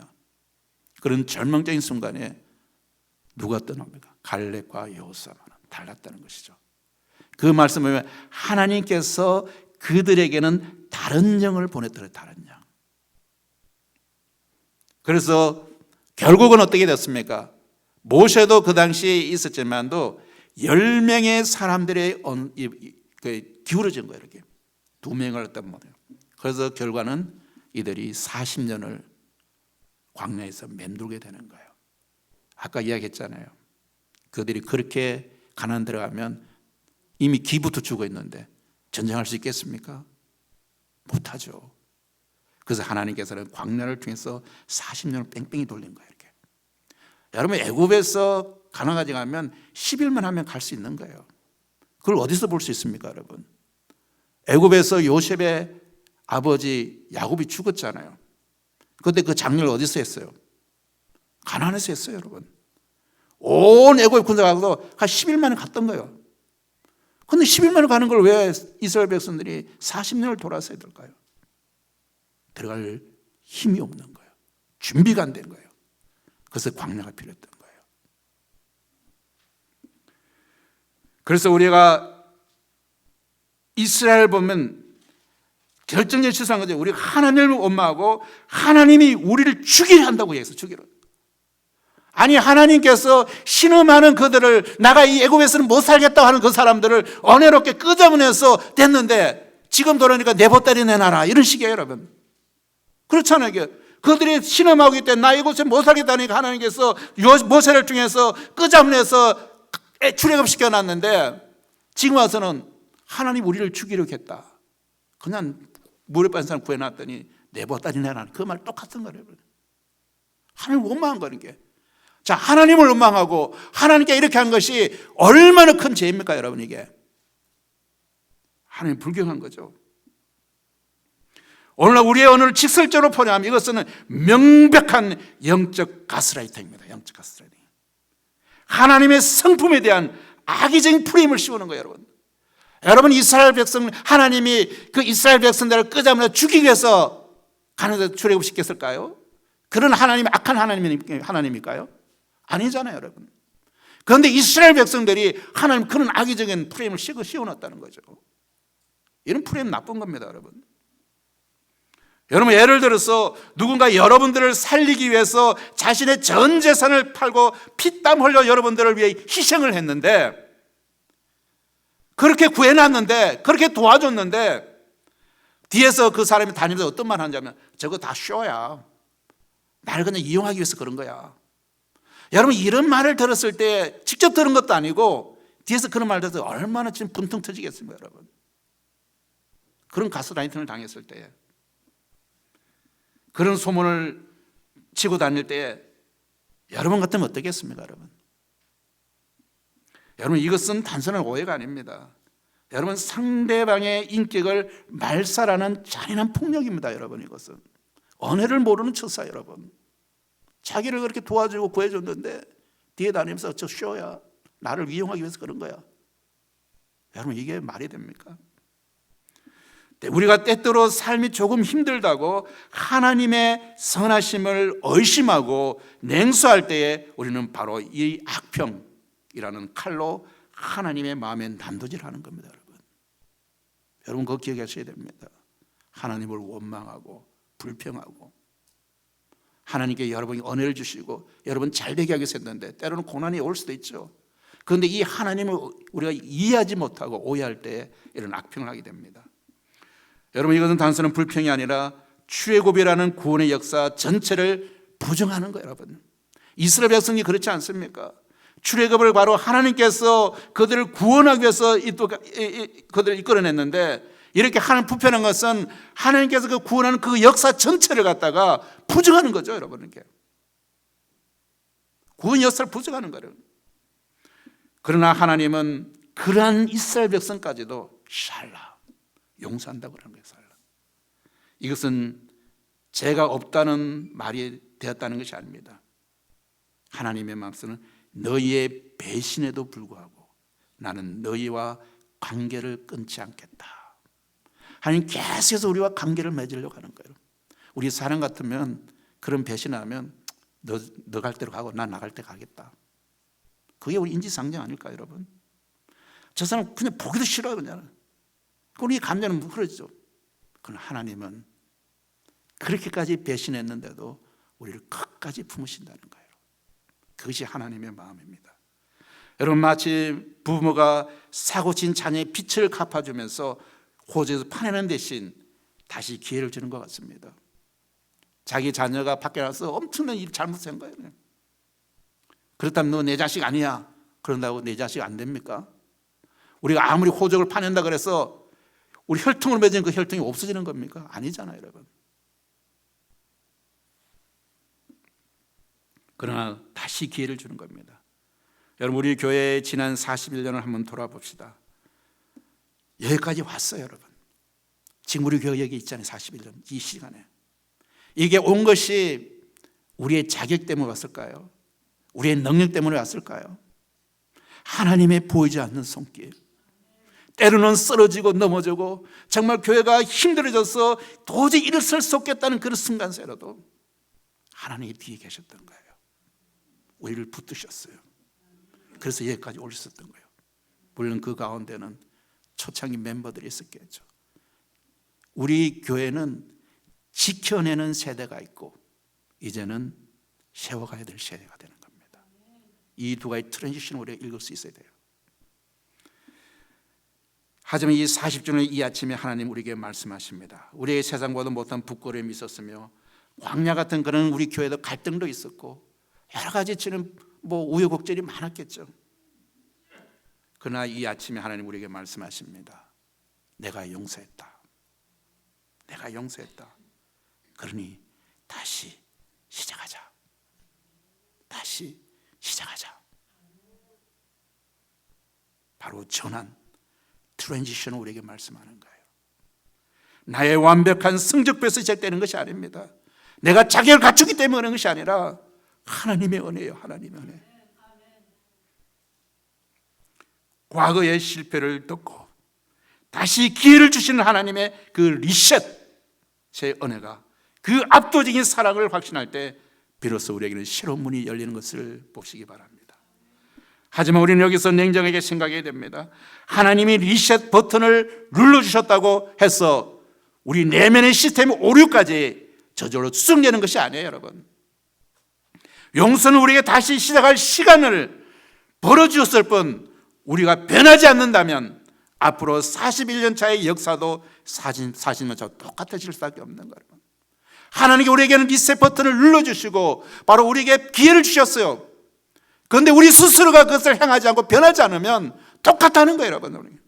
그런 절망적인 순간에 누가 떠납니까? 갈렙과 여호수아만 달랐다는 것이죠. 그 말씀을 보면 하나님께서 그들에게는 다른 영을 보냈더라, 다른 영. 그래서 결국은 어떻게 됐습니까? 모세도 그 당시에 있었지만도 10명의 사람들의 기울어진 거예요, 이렇게. 2명을 했단 말이에요. 그래서 결과는 이들이 40년을 광야에서 맴돌게 되는 거예요. 아까 이야기했잖아요. 그들이 그렇게 가나안 들어가면 이미 기부터 죽어 있는데 전쟁할 수 있겠습니까? 못하죠. 그래서 하나님께서는 광야를 통해서 40년을 뺑뺑이 돌린 거예요, 이렇게. 여러분, 애굽에서 가나안까지 가면 10일만 하면 갈 수 있는 거예요. 그걸 어디서 볼 수 있습니까, 여러분? 애굽에서 요셉의 아버지 야곱이 죽었잖아요. 그런데 그 장례를 어디서 했어요? 가나안에서 했어요, 여러분. 온 애굽 군사가도 한 10일 만에 갔던 거예요. 그런데 10일 만에 가는 걸 왜 이스라엘 백성들이 40년을 돌아서야 될까요? 들어갈 힘이 없는 거예요. 준비가 안 된 거예요. 그래서 광야가 필요했던 거예요. 그래서 우리가 이스라엘 보면 결정적인 실수한 거죠. 우리가 하나님을 원망하고 하나님이 우리를 죽이려 한다고 얘기했어요. 죽이려. 아니, 하나님께서 신음하는 그들을, 나가 이 애굽에서는 못 살겠다고 하는 그 사람들을 은혜롭게 끄집어내서 됐는데 지금 돌아오니까 내 보따리 내놔라, 이런 식이에요, 여러분. 그렇잖아요. 이게. 그들이 신음하고 있대. 나 이곳에 못 살겠다니까 하나님께서 모세를 통해서 끄집어내서 출애굽시켜 놨는데, 지금 와서는 하나님 우리를 죽이려겠다. 그냥 물에 빠진 사람 구해놨더니 내 보따리 내놔라. 그 말 똑같은 거예요. 하나님을 원망한 거는 게. 자, 하나님을 원망하고 하나님께 이렇게 한 것이 얼마나 큰 죄입니까, 여러분? 이게 하나님 불경한 거죠. 오늘날 우리의 언어를 직설적으로 포함하면 이것은 명백한 영적 가스라이팅입니다. 영적 가스라이팅. 하나님의 성품에 대한 악의적인 프레임을 씌우는 거예요, 여러분. 여러분, 이스라엘 백성, 하나님이 그 이스라엘 백성들을 끄집어내 죽이기 위해서 가나안에 출애굽시켰을까요? 그런 하나님이 악한 하나님일까요? 아니잖아요, 여러분. 그런데 이스라엘 백성들이 하나님 그런 악의적인 프레임을 씌워놨다는 거죠. 이런 프레임 나쁜 겁니다, 여러분. 여러분, 예를 들어서 누군가 여러분들을 살리기 위해서 자신의 전 재산을 팔고 피땀 흘려 여러분들을 위해 희생을 했는데, 그렇게 구해놨는데, 그렇게 도와줬는데, 뒤에서 그 사람이 다니면서 어떤 말 하냐면, 저거 다 쇼야. 나를 그냥 이용하기 위해서 그런 거야. 여러분, 이런 말을 들었을 때 직접 들은 것도 아니고 뒤에서 그런 말 들어서 얼마나 지금 분통 터지겠습니까, 여러분? 그런 가스라이팅을 당했을 때, 그런 소문을 치고 다닐 때 여러분 같으면 어떻겠습니까, 여러분? 여러분, 이것은 단순한 오해가 아닙니다. 여러분, 상대방의 인격을 말살하는 잔인한 폭력입니다, 여러분. 이것은 언어를 모르는 처사, 여러분. 자기를 그렇게 도와주고 구해줬는데 뒤에 다니면서 저 쇼야, 나를 이용하기 위해서 그런 거야. 여러분, 이게 말이 됩니까? 우리가 때때로 삶이 조금 힘들다고 하나님의 선하심을 의심하고 냉소할 때에 우리는 바로 이 악평이라는 칼로 하나님의 마음에 난도질하는 겁니다, 여러분. 여러분, 그거 기억하셔야 됩니다. 하나님을 원망하고 불평하고, 하나님께 여러분이 은혜를 주시고 여러분 잘되게 하기 위해서 했는데 때로는 고난이 올 수도 있죠. 그런데 이 하나님을 우리가 이해하지 못하고 오해할 때 이런 악평을 하게 됩니다. 여러분, 이것은 단순한 불평이 아니라 출애굽이라는 구원의 역사 전체를 부정하는 거예요, 여러분. 이스라엘 백성이 그렇지 않습니까? 출애굽을 바로 하나님께서 그들을 구원하기 위해서 그들을 이끌어냈는데, 이렇게 하나님 불편한 것은 하나님께서 그 구원하는 그 역사 전체를 갖다가 부정하는 거죠, 여러분에게. 구원 역사를 부정하는 거예요. 그러나 하나님은 그러한 이스라엘 백성까지도 샬라, 용서한다고 그러는 거예요. 샬라. 이것은 죄가 없다는 말이 되었다는 것이 아닙니다. 하나님의 마음속은 너희의 배신에도 불구하고 나는 너희와 관계를 끊지 않겠다. 하나님 계속해서 우리와 관계를 맺으려고 하는 거예요. 우리 사람 같으면 그런 배신하면 너 갈 대로 가고 나 나갈 때 가겠다. 그게 우리 인지상정 아닐까요, 여러분? 저 사람 그냥 보기도 싫어요, 그냥. 우리 감정은 그러죠. 그러나 하나님은 그렇게까지 배신했는데도 우리를 끝까지 품으신다는 거예요. 그것이 하나님의 마음입니다. 여러분, 마치 부모가 사고친 자녀의 빚을 갚아주면서 호주에서 파내는 대신 다시 기회를 주는 것 같습니다. 자기 자녀가 밖에 나서 엄청난 일 잘못한 거예요. 그렇다면 너 내 자식 아니야, 그런다고 내 자식 안 됩니까? 우리가 아무리 호적을 파낸다 그래서 우리 혈통을 맺은 그 혈통이 없어지는 겁니까? 아니잖아요, 여러분. 그러나 다시 기회를 주는 겁니다. 여러분, 우리 교회의 지난 41년을 한번 돌아봅시다. 여기까지 왔어요, 여러분. 지금 우리 교회 여기 있잖아요, 41년. 이 시간에 이게 온 것이 우리의 자격 때문에 왔을까요? 우리의 능력 때문에 왔을까요? 하나님의 보이지 않는 손길. 때로는 쓰러지고 넘어지고 정말 교회가 힘들어져서 도저히 일어설 수 없겠다는 그런 순간새라도 하나님이 뒤에 계셨던 거예요. 우리를 붙드셨어요. 그래서 여기까지 오셨던 거예요. 물론 그 가운데는 초창기 멤버들이 있었겠죠. 우리 교회는 지켜내는 세대가 있고 이제는 세워가야 될 세대가 되는 겁니다. 이 두 가지 트랜지션을 우리가 읽을 수 있어야 돼요. 하지만 이 40주년 이 아침에 하나님 우리에게 말씀하십니다. 우리의 세상과도 못한 부끄러움이 있었으며 광야 같은 그런 우리 교회도 갈등도 있었고 여러 가지 지금 우여곡절이 많았겠죠. 그러나 이 아침에 하나님 우리에게 말씀하십니다. 내가 용서했다. 내가 용서했다. 그러니 다시 시작하자. 다시 시작하자. 바로 전환, 트랜지션을 우리에게 말씀하는 거예요. 나의 완벽한 성적표에서 시작되는 것이 아닙니다. 내가 자격을 갖추기 때문에 그런 것이 아니라 하나님의 은혜예요. 하나님의 은혜. 과거의 실패를 덮고 다시 기회를 주시는 하나님의 그 리셋, 제 은혜가 그 압도적인 사랑을 확신할 때 비로소 우리에게는 새로운 문이 열리는 것을 보시기 바랍니다. 하지만 우리는 여기서 냉정하게 생각해야 됩니다. 하나님이 리셋 버튼을 눌러주셨다고 해서 우리 내면의 시스템의 오류까지 저절로 수정되는 것이 아니에요, 여러분. 용서는 우리에게 다시 시작할 시간을 벌어주었을 뿐 우리가 변하지 않는다면 앞으로 41년 차의 역사도 40년 차 똑같아질 수밖에 없는 거예요. 하나님께 우리에게는 리셋 버튼을 눌러주시고 바로 우리에게 기회를 주셨어요. 그런데 우리 스스로가 그것을 행하지 않고 변하지 않으면 똑같다는 거예요, 여러분.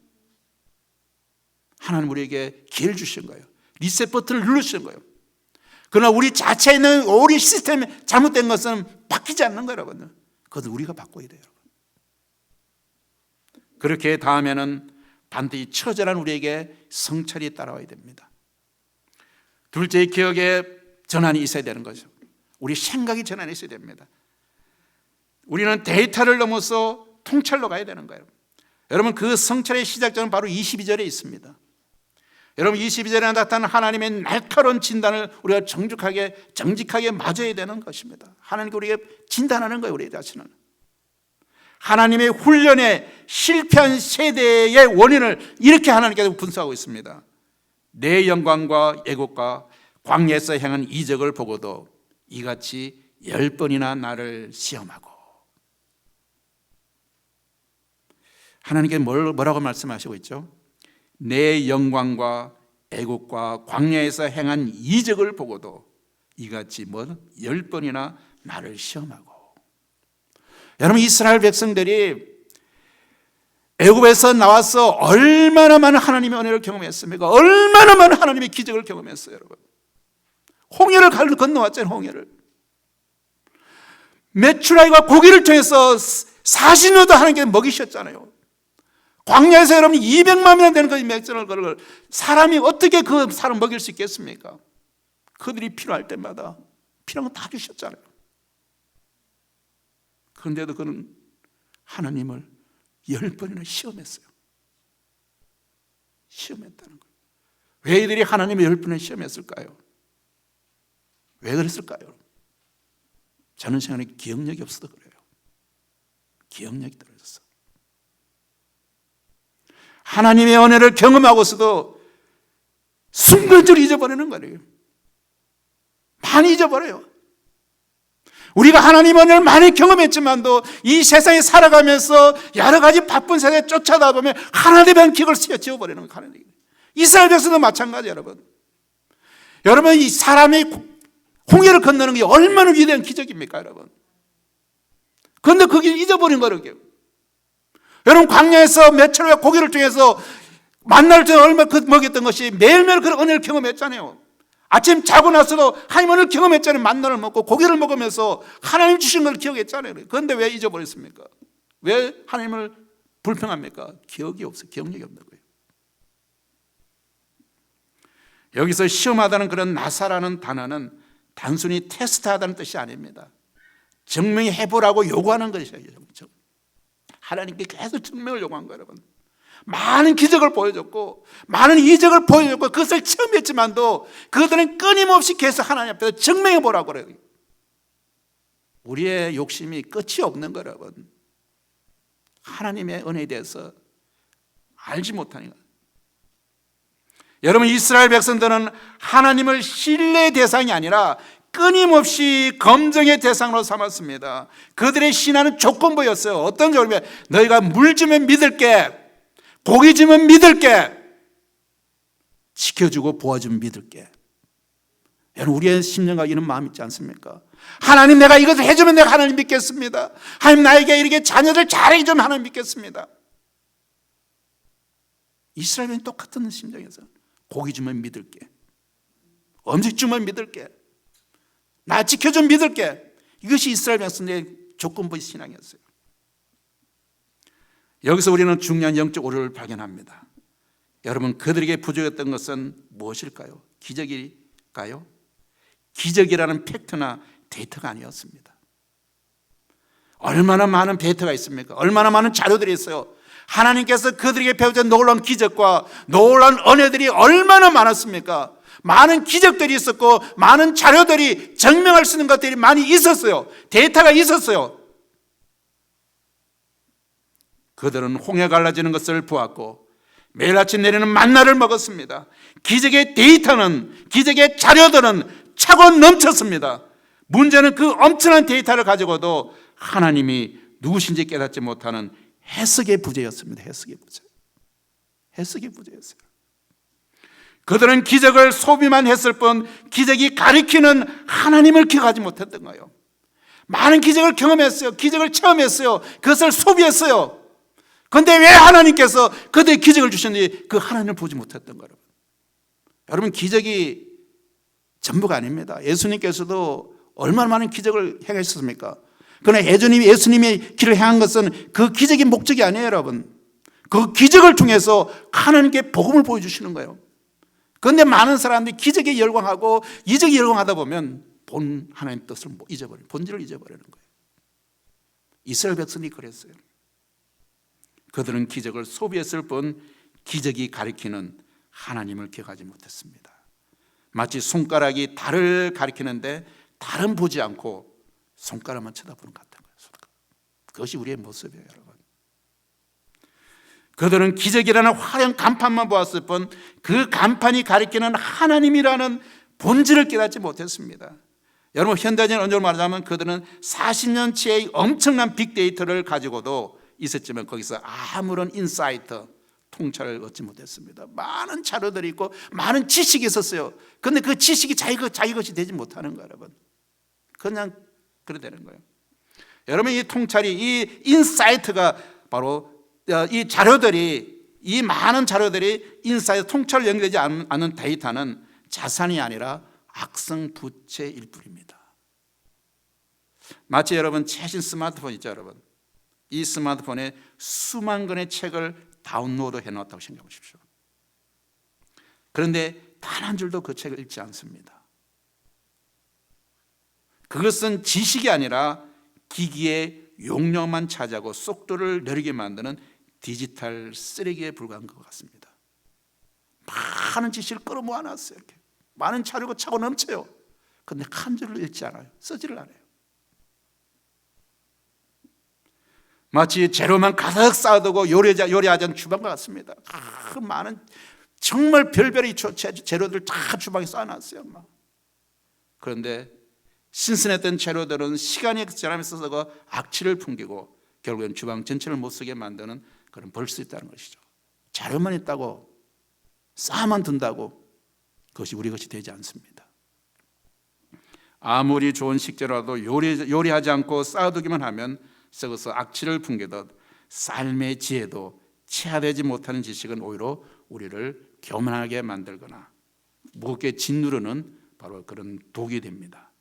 하나님 우리에게 기회를 주신 거예요. 리셋 버튼을 누르신 거예요. 그러나 우리 자체에 있는 우리 시스템이 잘못된 것은 바뀌지 않는 거예요, 여러분. 그것은 우리가 바꿔야 돼요. 그렇게 다음에는 반드시 처절한 우리에게 성찰이 따라와야 됩니다. 둘째, 기억의 전환이 있어야 되는 거죠. 우리 생각이 전환이 있어야 됩니다. 우리는 데이터를 넘어서 통찰로 가야 되는 거예요. 여러분, 그 성찰의 시작점은 바로 22절에 있습니다. 여러분, 22절에 나타나는 하나님의 날카로운 진단을 우리가 정직하게 맞아야 되는 것입니다. 하나님께 우리에게 진단하는 거예요, 우리 자신을. 하나님의 훈련에 실패한 세대의 원인을 이렇게 하나님께서 분석하고 있습니다. 내 영광과 애국과 광야에서 행한 이적을 보고도 이같이 10번이나 나를 시험하고. 하나님께 뭐라고 말씀하시고 있죠? 내 영광과 애국과 광야에서 행한 이적을 보고도 이같이 10번이나 나를 시험하고. 여러분, 이스라엘 백성들이 애굽에서 나와서 얼마나 많은 하나님의 은혜를 경험했습니까? 얼마나 많은 하나님의 기적을 경험했어요, 여러분. 홍해를 건너왔잖아요, 홍해를. 메추라기와 고기를 통해서 40년도 하나님께서 먹이셨잖아요. 광야에서 여러분 200만 명 되는 그 맥주를 걸을 사람이 어떻게 그 사람 먹일 수 있겠습니까? 그들이 필요할 때마다 필요한 거 다 주셨잖아요. 그런데도 그는 하나님을 10번이나 시험했어요. 시험했다는 거예요. 왜 이들이 하나님을 10번이나 시험했을까요? 왜 그랬을까요? 저는 생각에 기억력이 없어서 그래요. 기억력이 떨어졌어. 하나님의 은혜를 경험하고서도 순간적으로 잊어버리는 거예요. 많이 잊어버려요. 우리가 하나님의 은혜를 많이 경험했지만도 이 세상에 살아가면서 여러 가지 바쁜 세상에 쫓아다 보면 하나님에 대한 기억을 지워버리는 거예요. 이스라엘 백성도 마찬가지예요, 여러분. 여러분, 이 사람이 홍해를 건너는 게 얼마나 위대한 기적입니까, 여러분? 그런데 그게 잊어버린 거라고요. 여러분, 광야에서 메추라기와 고기를 통해서 만날 때 얼마나 먹였던 것이 매일매일 그런 은혜를 경험했잖아요. 아침 자고 나서도 하나님 은혜를 경험했잖아요. 만나를 먹고 고기를 먹으면서 하나님 주신 걸 기억했잖아요. 그런데 왜 잊어버렸습니까? 왜 하나님을 불평합니까? 기억이 없어요. 기억력이 없는 거예요. 여기서 시험하다는 그런 나사라는 단어는 단순히 테스트하다는 뜻이 아닙니다. 증명해보라고 요구하는 것이에요. 하나님께 계속 증명을 요구한 거예요, 여러분. 많은 기적을 보여줬고 많은 이적을 보여줬고 그것을 체험했지만도 그들은 끊임없이 계속 하나님 앞에서 증명해보라고 그래요. 우리의 욕심이 끝이 없는 거예요, 여러분. 하나님의 은혜에 대해서 알지 못하는 거예요. 여러분, 이스라엘 백성들은 하나님을 신뢰의 대상이 아니라 끊임없이 검증의 대상으로 삼았습니다. 그들의 신앙은 조건부였어요. 어떤 조건이면 너희가 물 주면 믿을게, 고기 주면 믿을게, 지켜주고 도와주면 믿을게. 여러분, 우리의 심령과 이런 마음 있지 않습니까? 하나님, 내가 이것을 해주면 내가 하나님 믿겠습니다. 하나님, 나에게 이렇게 자녀들 잘 해주면 하나님 믿겠습니다. 이스라엘은 똑같은 심정에서 고기 주면 믿을게, 음식 주면 믿을게, 나 지켜주면 믿을게. 이것이 이스라엘 백성의 조건부의 신앙이었어요. 여기서 우리는 중요한 영적 오류를 발견합니다. 여러분, 그들에게 부족했던 것은 무엇일까요? 기적일까요? 기적이라는 팩트나 데이터가 아니었습니다. 얼마나 많은 데이터가 있습니까? 얼마나 많은 자료들이 있어요. 하나님께서 그들에게 배우던 놀라운 기적과 놀라운 은혜들이 얼마나 많았습니까? 많은 기적들이 있었고 많은 자료들이 증명할 수 있는 것들이 많이 있었어요. 데이터가 있었어요. 그들은 홍해 갈라지는 것을 보았고 매일 아침 내리는 만나를 먹었습니다. 기적의 데이터는, 기적의 자료들은 차고 넘쳤습니다. 문제는 그 엄청난 데이터를 가지고도 하나님이 누구신지 깨닫지 못하는 해석의 부재였습니다. 해석의 부재였어요. 그들은 기적을 소비만 했을 뿐 기적이 가리키는 하나님을 기억하지 못했던 거예요. 많은 기적을 경험했어요. 기적을 체험했어요. 그것을 소비했어요. 그런데 왜 하나님께서 그들의 기적을 주셨는지 그 하나님을 보지 못했던 거예요. 여러분, 기적이 전부가 아닙니다. 예수님께서도 얼마나 많은 기적을 행하셨습니까? 그러나 예수님의 길을 행한 것은 그 기적이 목적이 아니에요, 여러분. 그 기적을 통해서 하나님께 복음을 보여주시는 거예요. 그런데 많은 사람들이 기적에 열광하고 이적에 열광하다 보면 본 하나님 뜻을 잊어버리는, 본질을 잊어버리는 거예요. 이스라엘 백성이 그랬어요. 그들은 기적을 소비했을 뿐 기적이 가리키는 하나님을 기억하지 못했습니다. 마치 손가락이 달을 가리키는데 달은 보지 않고 손가락만 쳐다보는 것 같은 거예요. 그것이 우리의 모습이에요, 여러분. 그들은 기적이라는 화려한 간판만 보았을 뿐 그 간판이 가리키는 하나님이라는 본질을 깨닫지 못했습니다. 여러분, 현대적인 언어로 말하자면 그들은 40년치의 엄청난 빅데이터를 가지고도 있었지만 거기서 아무런 인사이트, 통찰을 얻지 못했습니다. 많은 자료들이 있고 많은 지식이 있었어요. 그런데 그 지식이 자기 것이 되지 못하는 거예요, 여러분. 그냥 그래 되는 거예요. 여러분, 이 통찰이, 이 인사이트가 바로 이 자료들이, 이 많은 자료들이 인사이트, 통찰을 연결되지 않는 데이터는 자산이 아니라 악성부채일 뿐입니다. 마치 여러분 최신 스마트폰 있죠, 여러분. 이 스마트폰에 수만 권의 책을 다운로드 해놨다고 생각해 보십시오. 그런데 단 한 줄도 그 책을 읽지 않습니다. 그것은 지식이 아니라 기기의 용량만 차지하고 속도를 느리게 만드는 디지털 쓰레기에 불과한 것 같습니다. 많은 지식을 끌어모아놨어요. 이렇게. 많은 자료가 차고 넘쳐요. 그런데 한 줄을 읽지 않아요. 쓰지를 않아요. 마치 재료만 가득 쌓아두고 요리하자는 주방과 같습니다. 많은 정말 별별의 재료들 다 주방에 쌓아놨어요. 그런데 신선했던 재료들은 시간이 지나면서 악취를 풍기고 결국엔 주방 전체를 못 쓰게 만드는 그런 벌 수 있다는 것이죠. 재료만 있다고, 쌓아만 둔다고 그것이 우리 것이 되지 않습니다. 아무리 좋은 식재료라도 요리하지 않고 쌓아두기만 하면 썩어서 악취를 풍기듯 삶의 지혜도 체화되지 못하는 지식은 오히려 우리를 교만하게 만들거나 무겁게 짓누르는 바로 그런 독이 됩니다.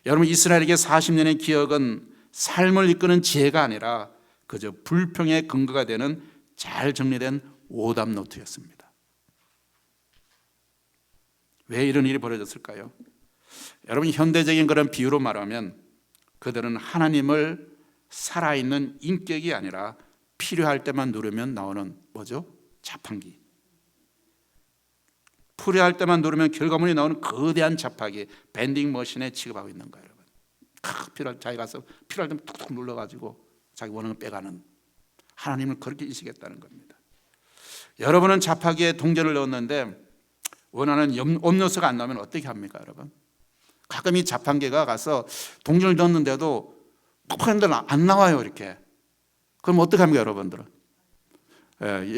여러분, 이스라엘에게 40년의 기억은 삶을 이끄는 지혜가 아니라 그저 불평의 근거가 되는 잘 정리된 오답 노트였습니다. 왜 이런 일이 벌어졌을까요? 여러분, 현대적인 그런 비유로 말하면 그들은 하나님을 살아있는 인격이 아니라 필요할 때만 누르면 나오는 뭐죠? 자판기. 필요할 때만 누르면 결과물이 나오는 거대한 자판기, 밴딩 머신에 취급하고 있는 거예요, 여러분. 자기 가서 필요할 때만 툭툭 눌러가지고 자기 원하는 걸 빼가는, 하나님을 그렇게 인식했다는 겁니다. 여러분은 자판기에 동전을 넣었는데 원하는 음료수가 안 나오면 어떻게 합니까, 여러분? 가끔 이 자판기가 가서 동전을 넣었는데도 퍽퍽한데 안 나와요, 이렇게. 그럼 어떻게 합니까, 여러분들은?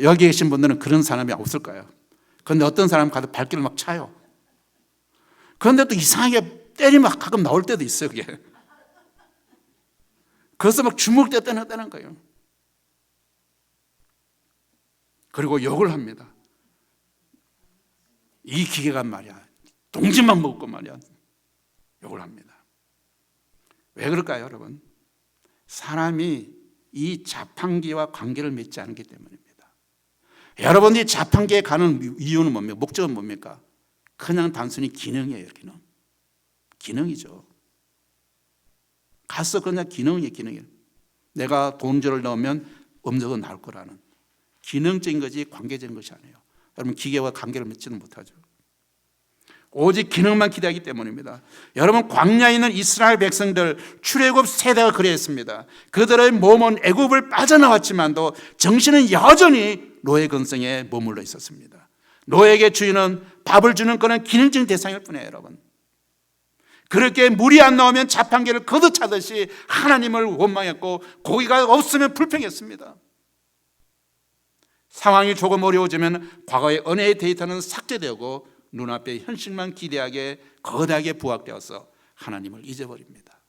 여기 계신 분들은 그런 사람이 없을 거예요. 그런데 어떤 사람은 가서 발길을 막 차요. 그런데 또 이상하게 때리면 가끔 나올 때도 있어요, 그게. 그래서 막 주먹대 때는 거예요. 그리고 욕을 합니다. 이 기계가 말이야, 동전만 먹고 말이야, 욕을 합니다. 왜 그럴까요, 여러분? 사람이 이 자판기와 관계를 맺지 않기 때문입니다. 여러분들이 자판기에 가는 이유는 뭡니까? 목적은 뭡니까? 그냥 단순히 기능이에요. 기능이죠. 가서 그냥 기능이에요. 내가 동전을 넣으면 음료가 나올 거라는 기능적인 것이 관계적인 것이 아니에요. 여러분, 기계와 관계를 맺지는 못하죠. 오직 기능만 기대하기 때문입니다. 여러분, 광야에 있는 이스라엘 백성들, 출애굽 세대가 그랬습니다. 그들의 몸은 애굽을 빠져나왔지만도 정신은 여전히 노예 근성에 머물러 있었습니다. 노예에게 주인은 밥을 주는 그런 기능적인 대상일 뿐이에요, 여러분. 그렇게 물이 안 나오면 자판기를 걷어차듯이 하나님을 원망했고 고기가 없으면 불평했습니다. 상황이 조금 어려워지면 과거의 은혜의 데이터는 삭제되고 눈앞에 현실만 기대하게 거대하게 부각되어서 하나님을 잊어버립니다.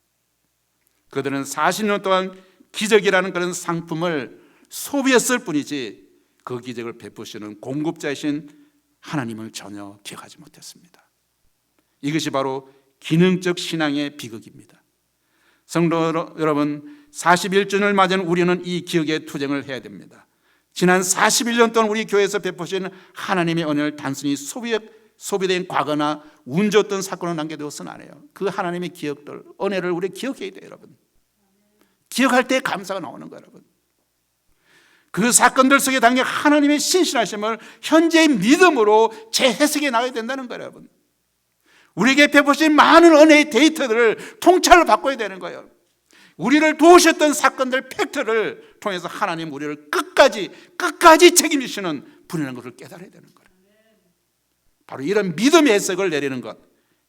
그들은 40년 동안 기적이라는 그런 상품을 소비했을 뿐이지 그 기적을 베푸시는 공급자이신 하나님을 전혀 기억하지 못했습니다. 이것이 바로 기능적 신앙의 비극입니다. 성도 여러분, 41주년을 맞은 우리는 이 기억에 투쟁을 해야 됩니다. 지난 41년 동안 우리 교회에서 베푸신 하나님의 은혜를 단순히 소비된 과거나 운 좋던 사건을 남겨두어서는 안 해요. 그 하나님의 기억들, 은혜를 우리 기억해야 돼요, 여러분. 기억할 때 감사가 나오는 거예요, 여러분. 그 사건들 속에 담긴 하나님의 신실하심을 현재의 믿음으로 재해석해 나가야 된다는 거예요, 여러분. 우리에게 베푸신 많은 은혜의 데이터들을 통찰을 바꿔야 되는 거예요. 우리를 도우셨던 사건들, 팩트를 통해서 하나님 우리를 끝까지 책임지시는 분이라는 것을 깨달아야 되는 거예요. 바로 이런 믿음의 해석을 내리는 것,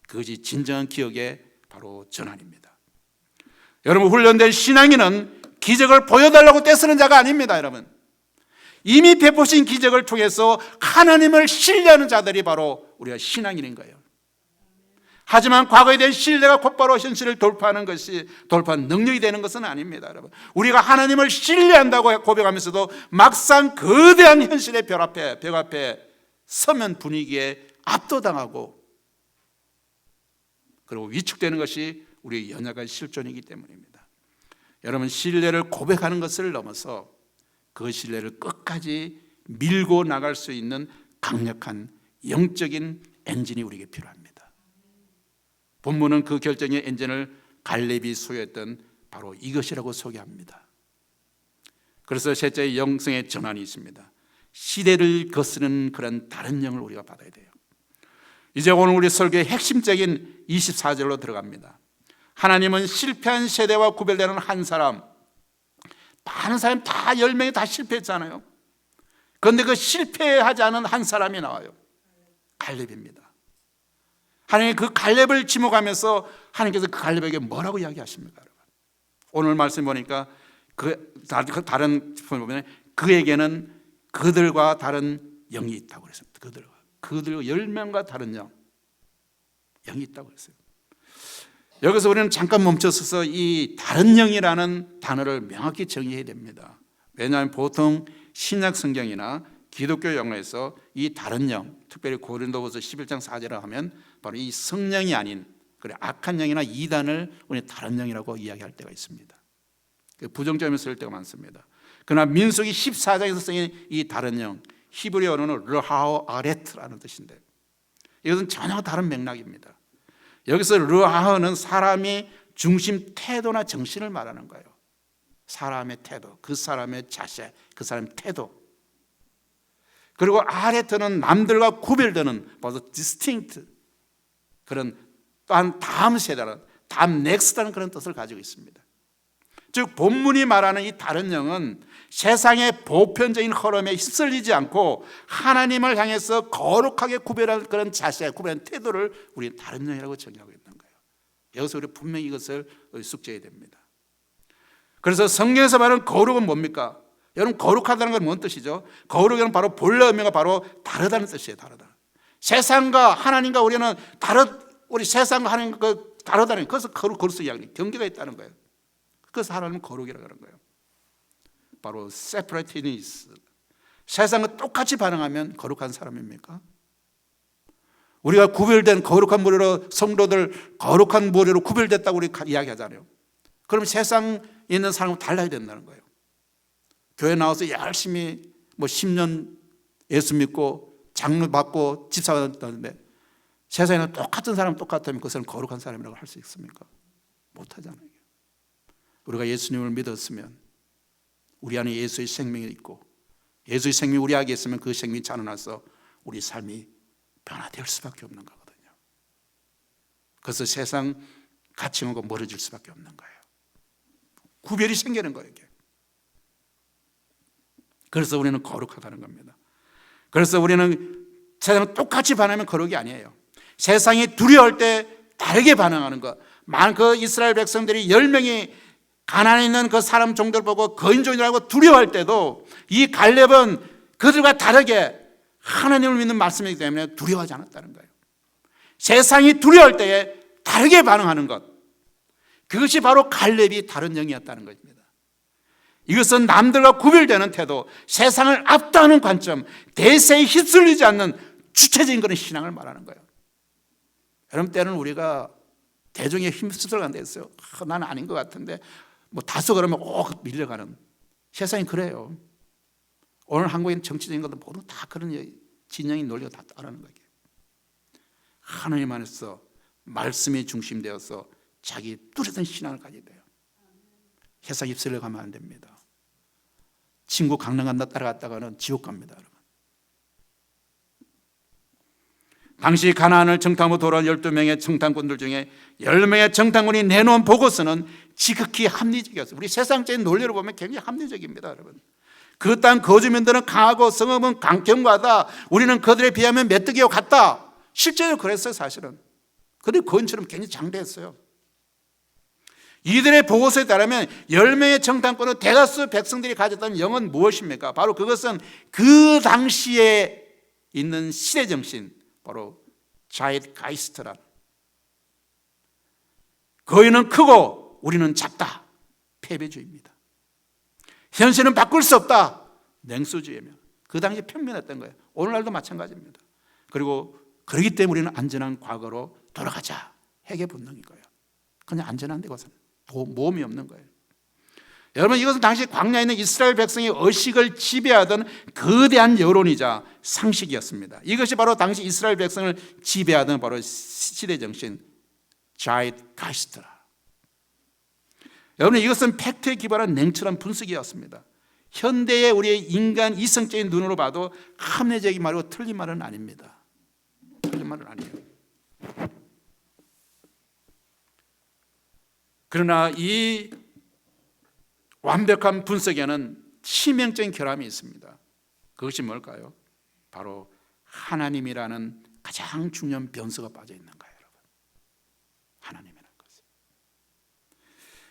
그것이 진정한 기억의 바로 전환입니다. 여러분, 훈련된 신앙인은 기적을 보여달라고 떼쓰는 자가 아닙니다, 여러분. 이미 베푸신 기적을 통해서 하나님을 신뢰하는 자들이 바로 우리가 신앙인인 거예요. 하지만 과거에 대한 신뢰가 곧바로 현실을 돌파하는 능력이 되는 것은 아닙니다, 여러분. 우리가 하나님을 신뢰한다고 고백하면서도 막상 거대한 현실의 벽 앞에 서면 분위기에 압도당하고 그리고 위축되는 것이 우리의 연약한 실존이기 때문입니다. 여러분, 신뢰를 고백하는 것을 넘어서 그 신뢰를 끝까지 밀고 나갈 수 있는 강력한 영적인 엔진이 우리에게 필요합니다. 본문은 그 결정의 엔진을 갈렙이 소유했던 바로 이것이라고 소개합니다. 그래서 셋째, 영성의 전환이 있습니다. 시대를 거스르는 그런 다른 영을 우리가 받아야 돼요. 이제 오늘 우리 설교의 핵심적인 24절로 들어갑니다. 하나님은 실패한 세대와 구별되는 한 사람, 많은 사람 다 10명이 다 실패했잖아요. 그런데 그 실패하지 않은 한 사람이 나와요. 갈렙입니다. 하나님이 그 갈렙을 지목하면서 하나님께서 그 갈렙에게 뭐라고 이야기하십니까, 여러분? 오늘 말씀 보니까 다른 부분 보면 그에게는 그들과 다른 영이 있다고 그랬습니다. 그들과 10명과 다른 영이 있다고 그랬어요. 여기서 우리는 잠깐 멈춰서서 이 다른 영이라는 단어를 명확히 정의해야 됩니다. 왜냐하면 보통 신약 성경이나 기독교 영어에서 이 다른 영, 특별히 고린도후서 11장 4절을 하면 바로 이 성령이 아닌 악한 영이나 이단을 우리 다른 영이라고 이야기할 때가 있습니다. 부정점을 쓸 때가 많습니다. 그러나 민수기 14장에서 쓰인 이 다른 영, 히브리어로는 르하오 아레트라는 뜻인데 이것은 전혀 다른 맥락입니다. 여기서 르하오는 사람이 중심 태도나 정신을 말하는 거예요. 사람의 태도, 그 사람의 자세, 그 사람의 태도. 그리고 아레트는 남들과 구별되는 바로 distinct, 그런 또한 다음 세대라는, 다음 넥스트라는 그런 뜻을 가지고 있습니다. 즉 본문이 말하는 이 다른 영은 세상의 보편적인 흐름에 휩쓸리지 않고 하나님을 향해서 거룩하게 구별하는 그런 자세, 구별하는 태도를 우리 다른 영이라고 정의하고 있는 거예요. 여기서 우리 분명히 이것을 숙지해야 됩니다. 그래서 성경에서 말하는 거룩은 뭡니까? 여러분, 거룩하다는 건 뭔 뜻이죠? 거룩은 바로 본래 의미가 바로 다르다는 뜻이에요. 다르다. 세상과 하나님과 우리 세상과 하나님과 다르다는, 그래서 거룩스 이야기, 경계가 있다는 거예요. 그래서 하나님은 거룩이라고 하는 거예요. 바로 separatedness. 세상과 똑같이 반응하면 거룩한 사람입니까? 우리가 구별된 거룩한 무리로, 성도들 거룩한 무리로 구별됐다고 우리 이야기하잖아요. 그럼 세상에 있는 사람은 달라야 된다는 거예요. 교회 나와서 열심히 10년 예수 믿고 장로 받고 집사가 됐다는데 세상에는 똑같은 사람 똑같으면 그것은 거룩한 사람이라고 할 수 있습니까? 못하잖아요. 우리가 예수님을 믿었으면 우리 안에 예수의 생명이 있고 예수의 생명이 우리 안에 있으면 그 생명이 자라나서 우리 삶이 변화될 수밖에 없는 거거든요. 그래서 세상 가치하고 멀어질 수밖에 없는 거예요. 구별이 생기는 거예요. 이게. 그래서 우리는 거룩하다는 겁니다. 그래서 우리는 세상은 똑같이 반응하면 거룩이 아니에요. 세상이 두려워할 때 다르게 반응하는 것. 그 이스라엘 백성들이 10명이 가나안에 있는 그 사람 종들 보고 거인종이라고 두려워할 때도 이 갈렙은 그들과 다르게 하나님을 믿는 말씀이기 때문에 두려워하지 않았다는 거예요. 세상이 두려워할 때에 다르게 반응하는 것, 그것이 바로 갈렙이 다른 영이었다는 것입니다. 이것은 남들과 구별되는 태도, 세상을 압도하는 관점, 대세에 휩쓸리지 않는 주체적인 그런 신앙을 말하는 거예요. 여러분, 때는 우리가 대중에 휩쓸려간 데 있어요. 나는 아닌 것 같은데 뭐 다소 그러면 밀려가는, 세상이 그래요. 오늘 한국인 정치적인 것도 모두 다 그런 진영이 논리가 다 따르는 거예요. 하나님 안에서 말씀이 중심되어서 자기 뚜렷한 신앙을 가져야 돼요. 세상 휩쓸려 가면 안 됩니다. 친구 강릉 간다 따라갔다가는 지옥 갑니다, 여러분. 당시 가나안을 정탐으로 돌아온 12명의 정탐꾼들 중에 10명의 정탐꾼이 내놓은 보고서는 지극히 합리적이었어요. 우리 세상적인 논리로 보면 굉장히 합리적입니다, 여러분. 그 땅 거주민들은 강하고 성읍은 강경과하다. 우리는 그들에 비하면 메뚜기와 같다. 실제로 그랬어요, 사실은. 그들 거인처럼 굉장히 장대했어요. 이들의 보고서에 따르면 10명의 정탐꾼은 대다수 백성들이 가졌던 영은 무엇입니까? 바로 그것은 그 당시에 있는 시대 정신, 바로 자이트가이스트라는, 거인은 크고 우리는 작다, 패배주의입니다. 현실은 바꿀 수 없다, 냉소주의며, 그 당시에 편견했던 거예요. 오늘날도 마찬가지입니다. 그리고 그렇기 때문에 우리는 안전한 과거로 돌아가자, 핵의 본능인 거예요. 그냥 안전한데 그것은 모험이 없는 거예요. 여러분, 이것은 당시 광야에 있는 이스라엘 백성의 의식을 지배하던 거대한 여론이자 상식이었습니다. 이것이 바로 당시 이스라엘 백성을 지배하던 바로 시대 정신, 자이트가이스트라. 여러분, 이것은 팩트에 기반한 냉철한 분석이었습니다. 현대의 우리의 인간 이성적인 눈으로 봐도 합리적인 말이고 틀린 말은 아닙니다. 틀린 말은 아니에요. 그러나 이 완벽한 분석에는 치명적인 결함이 있습니다. 그것이 뭘까요? 바로 하나님이라는 가장 중요한 변수가 빠져 있는 거예요, 여러분. 하나님이라는 것은.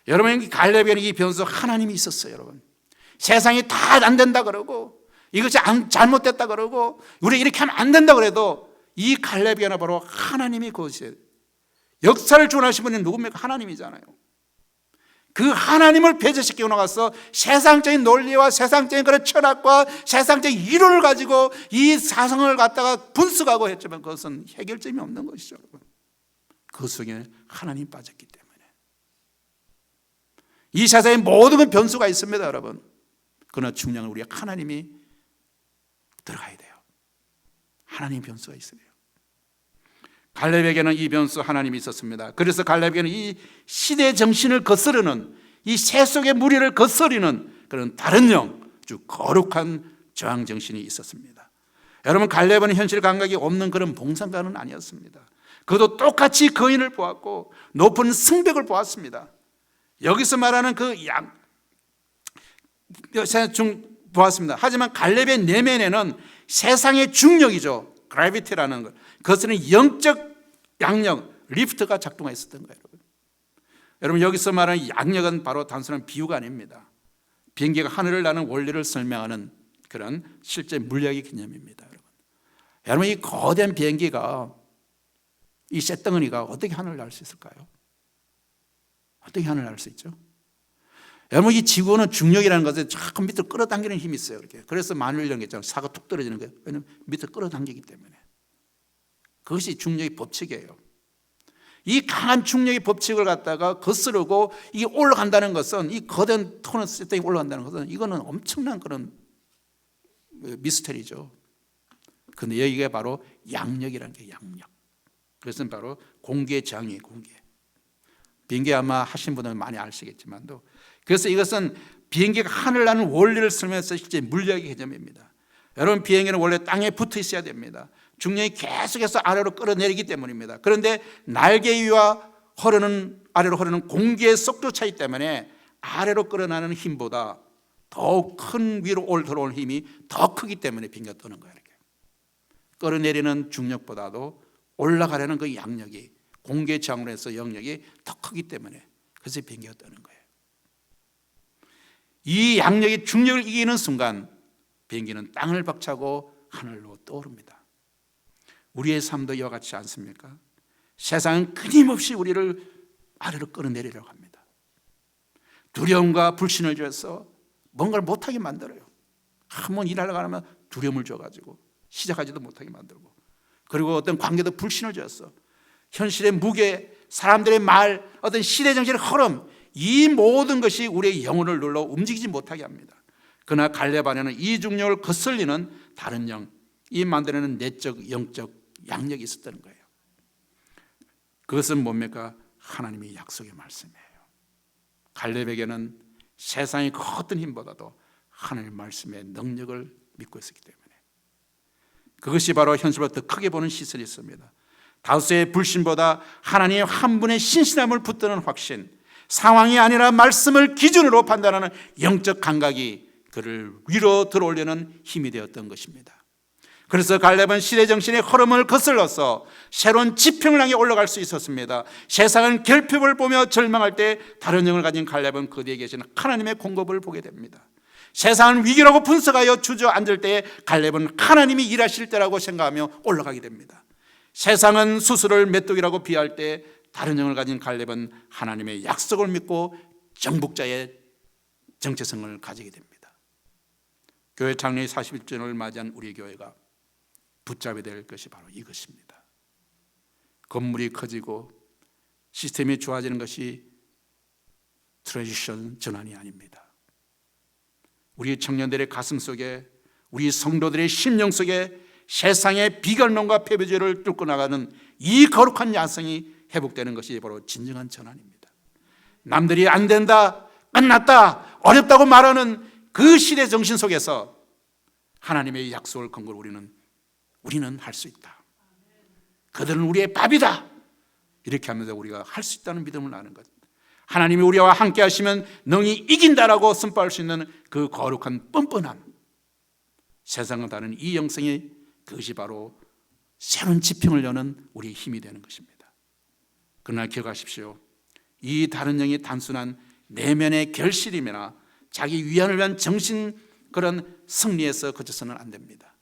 여러분, 갈렙에는 이 변수 하나님이 있었어요, 여러분. 세상이 다 안 된다 그러고 이것이 잘못됐다 그러고 우리 이렇게 하면 안 된다 그래도 이 갈렙에는 바로 하나님이 그것이에요. 역사를 주관하신 분이 누굽니까? 하나님이잖아요. 그 하나님을 배제시키고 나가서 세상적인 논리와 세상적인 그런 철학과 세상적인 이론을 가지고 이 사상을 갖다가 분석하고 했지만 그것은 해결점이 없는 것이죠, 여러분. 그 속에 하나님 빠졌기 때문에. 이 세상에 모든 변수가 있습니다, 여러분. 그러나 중요한 건 우리 하나님이 들어가야 돼요. 하나님 변수가 있어요. 갈렙에게는 이 변수 하나님이 있었습니다. 그래서 갈렙에게는 이 시대 정신을 거스르는, 이 새 속의 무리를 거스리는 그런 다른 영, 아주 거룩한 저항 정신이 있었습니다. 여러분, 갈렙은 현실 감각이 없는 그런 봉상가는 아니었습니다. 그도 똑같이 거인을 보았고 높은 성벽을 보았습니다. 여기서 말하는 그 보았습니다. 하지만 갈렙의 내면에는 세상의 중력이죠, 그래비티라는 것, 그것은 영적 양력, 리프트가 작동했었던 거예요, 여러분. 여러분, 여기서 말하는 양력은 바로 단순한 비유가 아닙니다. 비행기가 하늘을 나는 원리를 설명하는 그런 실제 물리학의 개념입니다, 여러분. 여러분, 이 거대한 비행기가, 이 쇳덩어리가 어떻게 하늘을 날 수 있을까요? 어떻게 하늘을 날 수 있죠? 여러분, 이 지구는 중력이라는 것에 자꾸 밑으로 끌어당기는 힘이 있어요, 이렇게. 그래서 만일 이런 게 있잖아요. 사가 툭 떨어지는 거예요. 왜냐하면 밑으로 끌어당기기 때문에. 그것이 중력의 법칙이에요. 이 강한 중력의 법칙을 갖다가 거스르고 이게 올라간다는 것은, 이 거대한 톤을 쓸 때 올라간다는 것은, 이거는 엄청난 그런 미스터리죠. 그런데 여기가 바로 양력이라는 게 양력. 그것은 바로 공기의 저항이에요, 공기. 비행기 아마 하신 분들은 많이 아시겠지만도, 그래서 이것은 비행기가 하늘 나는 원리를 설명해서 실제 물리학의 개념입니다. 여러분, 비행기는 원래 땅에 붙어 있어야 됩니다. 중력이 계속해서 아래로 끌어내리기 때문입니다. 그런데 날개 위와 아래로 흐르는 공기의 속도 차이 때문에 아래로 끌어나는 힘보다 더욱 큰 위로 들어올 힘이 더 크기 때문에 빙겨 뜨는 거예요. 이렇게 끌어내리는 중력보다도 올라가려는 그 양력이, 공개 저항으로 해서 영역이 더 크기 때문에 그래서 빙겨 뜨는 거예요. 이 양력이 중력을 이기는 순간 비행기는 땅을 박차고 하늘로 떠오릅니다. 우리의 삶도 이와 같지 않습니까? 세상은 끊임없이 우리를 아래로 끌어내리려고 합니다. 두려움과 불신을 줘서 뭔가를 못하게 만들어요. 한번 일하려고 하면 두려움을 줘가지고 시작하지도 못하게 만들고, 그리고 어떤 관계도 불신을 줬어. 현실의 무게, 사람들의 말, 어떤 시대 정신의 흐름, 이 모든 것이 우리의 영혼을 눌러 움직이지 못하게 합니다. 그러나 갈렙 안에는 이 중력을 거슬리는 다른 영, 이 만들어내는 내적 영적 양력이 있었다는 거예요. 그것은 뭡니까? 하나님의 약속의 말씀이에요. 갈렙에게는 세상의 그 어떤 힘보다도 하나님의 말씀의 능력을 믿고 있었기 때문에, 그것이 바로 현실보다 더 크게 보는 시선이 있습니다. 다수의 불신보다 하나님의 한 분의 신실함을 붙드는 확신, 상황이 아니라 말씀을 기준으로 판단하는 영적 감각이 그를 위로 들어올리는 힘이 되었던 것입니다. 그래서 갈렙은 시대정신의 흐름을 거슬러서 새로운 지평을 향해 올라갈 수 있었습니다. 세상은 결핍을 보며 절망할 때 다른 영을 가진 갈렙은 그대에 계시는 하나님의 공급을 보게 됩니다. 세상은 위기라고 분석하여 주저앉을 때 갈렙은 하나님이 일하실 때라고 생각하며 올라가게 됩니다. 세상은 수수를 메뚜기라고 비할 때 다른 영을 가진 갈렙은 하나님의 약속을 믿고 정복자의 정체성을 가지게 됩니다. 교회 창립 41주년을 맞이한 우리 교회가 붙잡아야 될 것이 바로 이것입니다. 건물이 커지고 시스템이 좋아지는 것이 트랜지션 전환이 아닙니다. 우리 청년들의 가슴 속에, 우리 성도들의 심령 속에 세상의 비결론과 패배주의를 뚫고 나가는 이 거룩한 야성이 회복되는 것이 바로 진정한 전환입니다. 남들이 안 된다, 끝났다, 어렵다고 말하는 그 시대 정신 속에서 하나님의 약속을 근거로 우리는 할 수 있다. 그들은 우리의 밥이다. 이렇게 하면서 우리가 할 수 있다는 믿음을 나는 것. 하나님이 우리와 함께 하시면 능히 이긴다라고 선포할 수 있는 그 거룩한 뻔뻔함. 세상과 다른 이 영성이, 그것이 바로 새로운 지평을 여는 우리의 힘이 되는 것입니다. 그러나 기억하십시오. 이 다른 영이 단순한 내면의 결실임이나 자기 위안을 위한 정신 그런 승리에서 그쳐서는 안 됩니다.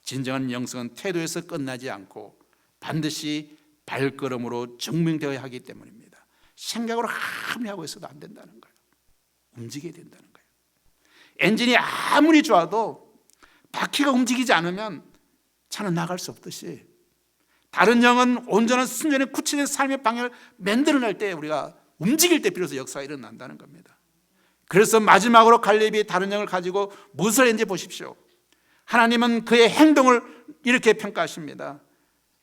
진정한 영성은 태도에서 끝나지 않고 반드시 발걸음으로 증명되어야 하기 때문입니다. 생각으로 아무리 하고 있어도 안 된다는 거예요. 움직여야 된다는 거예요. 엔진이 아무리 좋아도 바퀴가 움직이지 않으면 차는 나갈 수 없듯이, 다른 영은 온전한 순전히 굳혀진 삶의 방향을 만들어낼 때, 우리가 움직일 때 비로소 역사가 일어난다는 겁니다. 그래서 마지막으로 갈렙이 다른 영을 가지고 무엇을 했는지 보십시오. 하나님은 그의 행동을 이렇게 평가하십니다.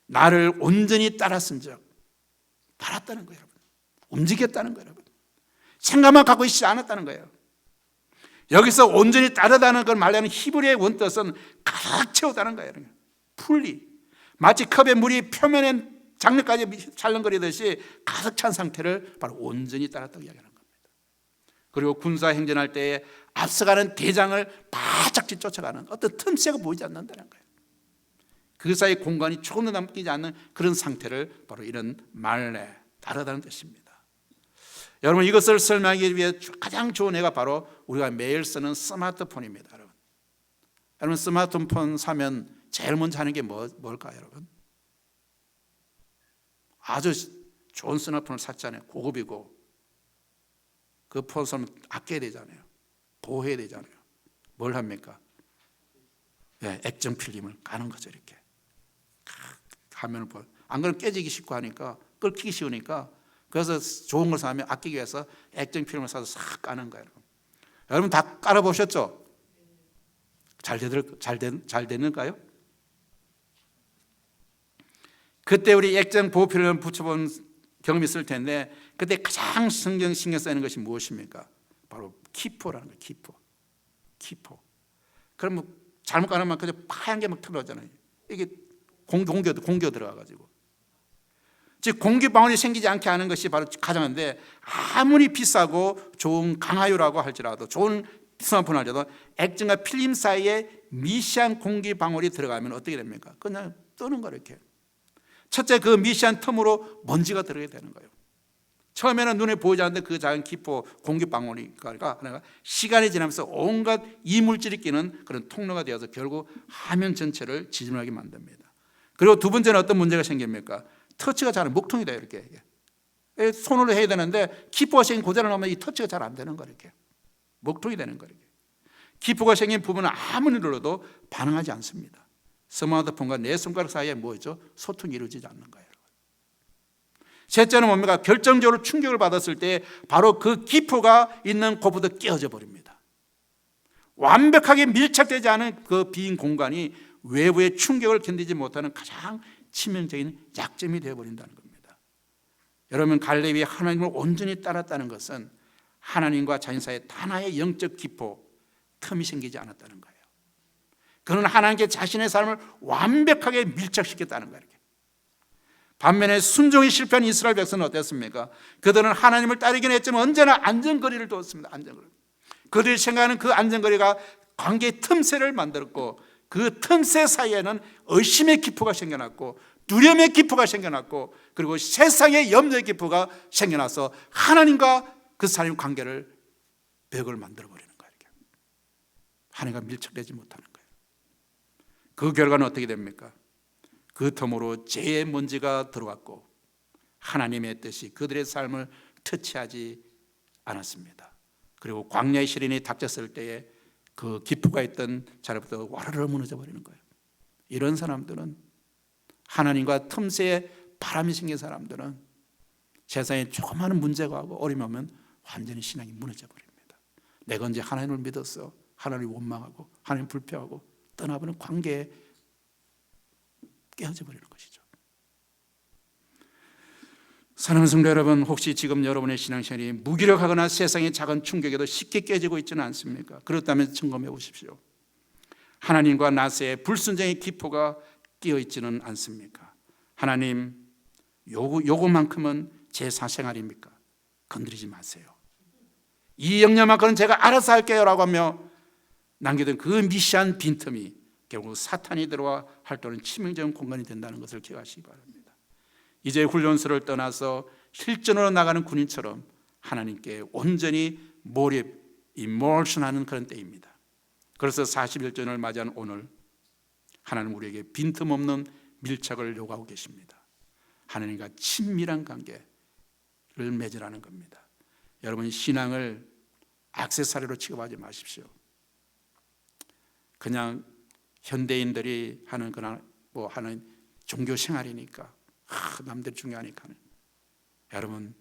나를 온전히 따랐은즉, 따랐다는 거예요, 여러분. 움직였다는 거예요, 여러분. 생각만 갖고 있지 않았다는 거예요. 여기서 온전히 따르다는 걸 말하는 히브리의 원뜻은 가득 채우다는 거예요. 풀리, 마치 컵에 물이 표면에 장르까지 찰렁거리듯이 가득 찬 상태를 바로 온전히 따랐다고 이야기하는 겁니다. 그리고 군사 행전할 때에 앞서가는 대장을 바짝 쫓아가는 어떤 틈새가 보이지 않는다는 거예요. 그 사이 공간이 조금도 남기지 않는 그런 상태를 바로 이런 말레, 다르다는 뜻입니다. 여러분, 이것을 설명하기 위해 가장 좋은 애가 바로 우리가 매일 쓰는 스마트폰입니다. 여러분 스마트폰 사면 제일 먼저 하는 게 뭘까요, 여러분? 아주 좋은 스마트폰을 샀잖아요. 고급이고 그 폰 사면 아껴야 되잖아요. 보호해야 되잖아요. 뭘 합니까? 네, 액정 필름을 까는 거죠. 이렇게 화면을 보. 안 그러면 깨지기 쉽고 하니까, 끓기 쉬우니까, 그래서 좋은 걸 사면 아끼기 위해서 액정 필름을 사서 싹 까는 거예요. 여러분 다 깔아보셨죠? 잘 되는가요? 그때 우리 액정 보호 필름을 붙여본 경험이 있을 텐데, 그때 가장 신경 쓰이는 것이 무엇입니까? 바로 키포라는 거예요. 키포. 그러면 잘못 가면 그저 하얀 게 막 틀어지잖아요. 이게 공기 들어가가지고, 즉 공기 방울이 생기지 않게 하는 것이 바로 가장인데, 아무리 비싸고 좋은 강화유라고 할지라도, 좋은 스마트폰 알려도 액정과 필름 사이에 미세한 공기 방울이 들어가면 어떻게 됩니까? 그냥 뜨는 거예요. 이렇게. 첫째, 그 미세한 틈으로 먼지가 들어가게 되는 거예요. 처음에는 눈에 보이지 않는데 그 작은 기포 공기 방울이 시간이 지나면서 온갖 이물질이 끼는 그런 통로가 되어서 결국 화면 전체를 지저분하게 만듭니다. 그리고 두 번째는 어떤 문제가 생깁니까? 터치가 잘 목통이 돼요. 이렇게 손으로 해야 되는데 기포가 생긴 고장을 넣으면 이 터치가 잘 안 되는 거예요. 이렇게 목통이 되는 거예요. 기포가 생긴 부분은 아무리 눌러도 반응하지 않습니다. 스마트폰과 내 손가락 사이에 뭐죠? 소통이 이루어지지 않는 거예요. 셋째는 뭡니까? 결정적으로 충격을 받았을 때 바로 그 기포가 있는 곳부터 깨어져 버립니다. 완벽하게 밀착되지 않은 그 빈 공간이 외부의 충격을 견디지 못하는 가장 치명적인 약점이 되어버린다는 겁니다. 여러분, 갈렙이 하나님을 온전히 따랐다는 것은 하나님과 자신 사이에 하나의 영적 기포, 틈이 생기지 않았다는 거예요. 그는 하나님께 자신의 삶을 완벽하게 밀착시켰다는 거예요. 반면에 순종이 실패한 이스라엘 백성은 어땠습니까? 그들은 하나님을 따르긴 했지만 언제나 안전거리를 두었습니다. 안전거리. 그들이 생각하는 그 안전거리가 관계의 틈새를 만들었고 그 틈새 사이에는 의심의 기포가 생겨났고 두려움의 기포가 생겨났고 그리고 세상의 염려의 기포가 생겨나서 하나님과 그 사람의 관계를 벽을 만들어버리는 거예요. 하나님과 밀착되지 못하는 거예요. 그 결과는 어떻게 됩니까? 그 틈으로 죄의 먼지가 들어왔고 하나님의 뜻이 그들의 삶을 터치하지 않았습니다. 그리고 광야의 시련이 닥쳤을 때에 그 기포가 있던 자리부터 와르르 무너져 버리는 거예요. 이런 사람들은 하나님과 틈새에 바람이 생긴 사람들은 세상에 조그마한 문제가 하고 어려움이 오면 완전히 신앙이 무너져 버립니다. 내가 언제 하나님을 믿었어? 하나님을 원망하고 하나님 불평하고 떠나버리는 관계에 깨어져 버리는 것이죠. 사랑하는 성도 여러분, 혹시 지금 여러분의 신앙생활이 무기력하거나 세상의 작은 충격에도 쉽게 깨지고 있지는 않습니까? 그렇다면 점검해 보십시오. 하나님과 나 사이에 불순종의 기포가 끼어 있지는 않습니까? 하나님, 요거만큼은 제 사생활입니까? 건드리지 마세요. 이 영역만큼은 제가 알아서 할게요 라고 하며 남겨둔 그 미시한 빈틈이 결국 사탄이 들어와 활동하는 치명적인 공간이 된다는 것을 기억하시기 바랍니다. 이제 훈련소를 떠나서 실전으로 나가는 군인처럼 하나님께 온전히 몰입, 임몰션하는 그런 때입니다. 그래서 41전을 맞이한 오늘 하나님 우리에게 빈틈없는 밀착을 요구하고 계십니다. 하나님과 친밀한 관계를 맺으라는 겁니다. 여러분, 신앙을 액세서리로 취급하지 마십시오. 그냥 현대인들이 하는 그런 하는 종교 생활이니까 남들 중요하니까. 여러분,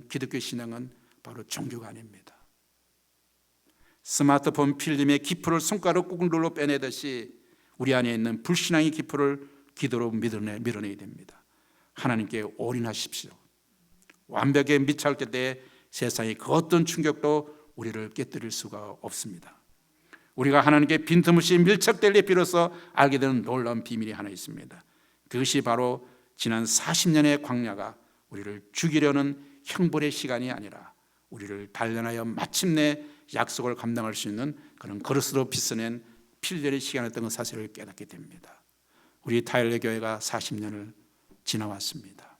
기독교 신앙은 바로 종교가 아닙니다. 스마트폰 필름의 기포를 손가락 꾹 눌러 빼내듯이 우리 안에 있는 불신앙의 기포를 기도로 밀어내야 됩니다. 하나님께 올인하십시오. 완벽하게 밀착될 때 세상의 그 어떤 충격도 우리를 깨뜨릴 수가 없습니다. 우리가 하나님께 빈틈없이 밀착될 때 비로소 알게 되는 놀라운 비밀이 하나 있습니다. 그것이 바로 지난 40년의 광야가 우리를 죽이려는 형벌의 시간이 아니라 우리를 단련하여 마침내 약속을 감당할 수 있는 그런 그릇으로 빚어낸 필렬의 시간이었던 그 사실을 깨닫게 됩니다. 우리 타일러 교회가 40년을 지나왔습니다.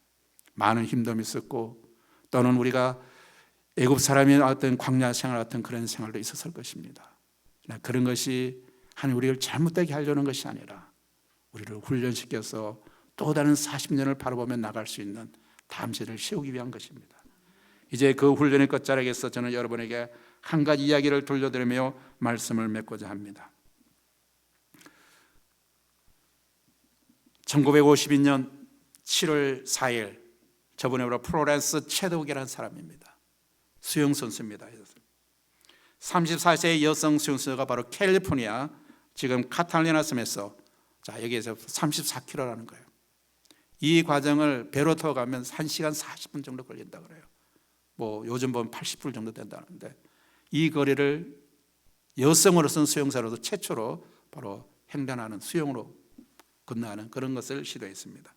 많은 힘듦이 있었고 또는 우리가 애굽 사람이 어떤 광야 생활 같은 그런 생활도 있었을 것입니다. 그런 것이 하나님 우리를 잘못되게 하려는 것이 아니라 우리를 훈련시켜서 또 다른 40년을 바라보며 나갈 수 있는 다음 세대를 세우기 위한 것입니다. 이제 그 훈련의 끝자락에서 저는 여러분에게 한 가지 이야기를 돌려드리며 말씀을 맺고자 합니다. 1952년 7월 4일 저번에 우리 플로렌스 체드윅이라는 사람입니다. 수영선수입니다. 34세의 여성 수영선수가 바로 캘리포니아 지금 카탈리나 섬에서 여기에서 34km라는 거예요. 이 과정을 배로 타고 가면 1시간 40분 정도 걸린다 그래요. 요즘 보면 80분 정도 된다는데 이 거리를 여성으로서는 수영사로도 최초로 바로 횡단하는 수영으로 건너가는 그런 것을 시도했습니다.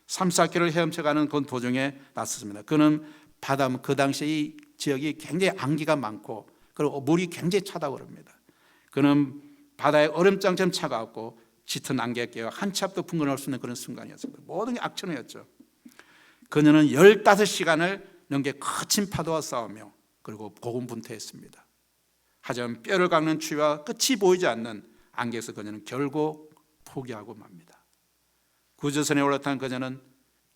34km를 헤엄쳐가는 그 도중에 나섰습니다. 그는 바다, 그 당시 이 지역이 굉장히 안개가 많고 그리고 물이 굉장히 차다고 그럽니다. 그는 바다의 얼음장처럼 차가웠고 짙은 안개에 끼어 한 치 앞도 분간할 수 있는 그런 순간이었습니다. 모든 게 악천후였죠. 그녀는 15시간을 넘게 거친 파도와 싸우며 그리고 고군분투했습니다. 하지만 뼈를 깎는 추위와 끝이 보이지 않는 안개에서 그녀는 결국 포기하고 맙니다. 구조선에 올라탄 그녀는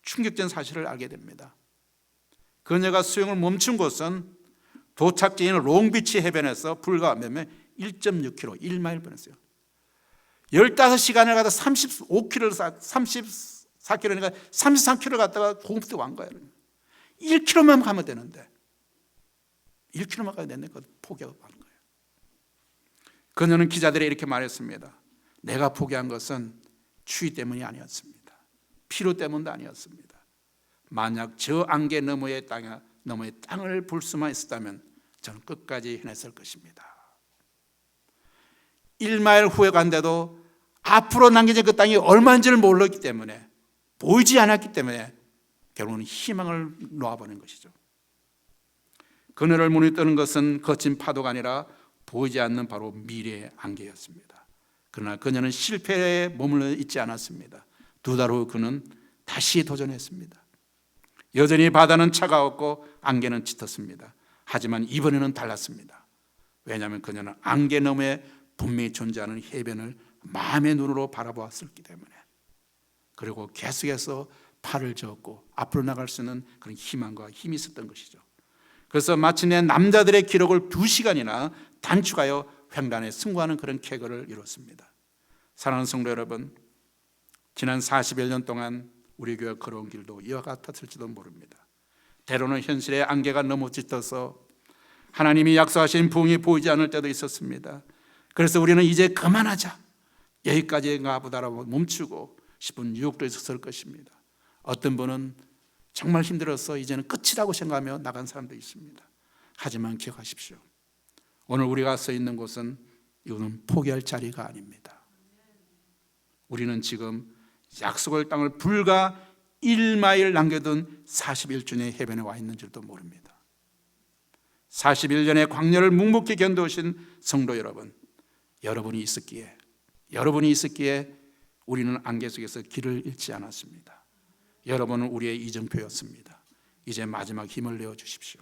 충격적인 사실을 알게 됩니다. 그녀가 수영을 멈춘 곳은 도착지인 롱비치 해변에서 불과 몇 명 1.6km, 1마일 보냈어요. 15시간을 가다 34km를 34km니까 33km를 갔다가 고급도 완 거예요. 1km만 가면 되는데 1km만 가야 되는데 그걸 포기하고 가는 거예요. 그녀는 기자들에게 이렇게 말했습니다. 내가 포기한 것은 추위 때문이 아니었습니다. 피로 때문도 아니었습니다. 만약 저 안개 너머의 땅을 볼 수만 있었다면 저는 끝까지 해냈을 것입니다. 1마일 후에 간데도 앞으로 남겨진 그 땅이 얼마인지를 몰랐기 때문에, 보이지 않았기 때문에 결국은 희망을 놓아버린 것이죠. 그녀를 문이 뜨는 것은 거친 파도가 아니라 보이지 않는 바로 미래의 안개였습니다. 그러나 그녀는 실패에 머물러 있지 않았습니다. 2달 후 그는 다시 도전했습니다. 여전히 바다는 차가웠고 안개는 짙었습니다. 하지만 이번에는 달랐습니다. 왜냐하면 그녀는 안개 너머에 분명히 존재하는 해변을 마음의 눈으로 바라보았기 때문에, 그리고 계속해서 팔을 저었고 앞으로 나갈 수 있는 그런 희망과 힘이 있었던 것이죠. 그래서 마침내 남자들의 기록을 2시간이나 단축하여 횡단에 승부하는 그런 쾌거를 이뤘습니다. 사랑하는 성도 여러분, 지난 40여 년 동안 우리 교회 걸어온 길도 이와 같았을지도 모릅니다. 때로는 현실의 안개가 너무 짙어서 하나님이 약속하신 부흥이 보이지 않을 때도 있었습니다. 그래서 우리는 이제 그만하자, 여기까지인가 보다라고 멈추고 싶은 유혹도 있었을 것입니다. 어떤 분은 정말 힘들어서 이제는 끝이라고 생각하며 나간 사람도 있습니다. 하지만 기억하십시오. 오늘 우리가 서 있는 곳은 이거는 포기할 자리가 아닙니다. 우리는 지금 약속의 땅을 불과 1마일 남겨둔 41주년의 해변에 와 있는 줄도 모릅니다. 41년의 광야를 묵묵히 견뎌오신 성도 여러분, 여러분이 있었기에 우리는 안개 속에서 길을 잃지 않았습니다. 여러분은 우리의 이정표였습니다. 이제 마지막 힘을 내어주십시오.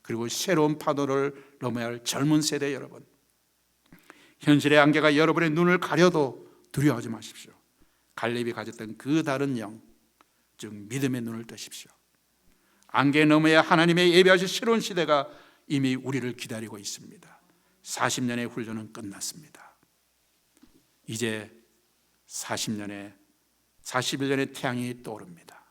그리고 새로운 파도를 넘어야 할 젊은 세대 여러분, 현실의 안개가 여러분의 눈을 가려도 두려워하지 마십시오. 갈렙이 가졌던 그 다른 영, 즉 믿음의 눈을 뜨십시오. 안개 너머에 하나님의 예배하실 새로운 시대가 이미 우리를 기다리고 있습니다. 40년의 훈련은 끝났습니다. 이제 41년의 태양이 떠오릅니다.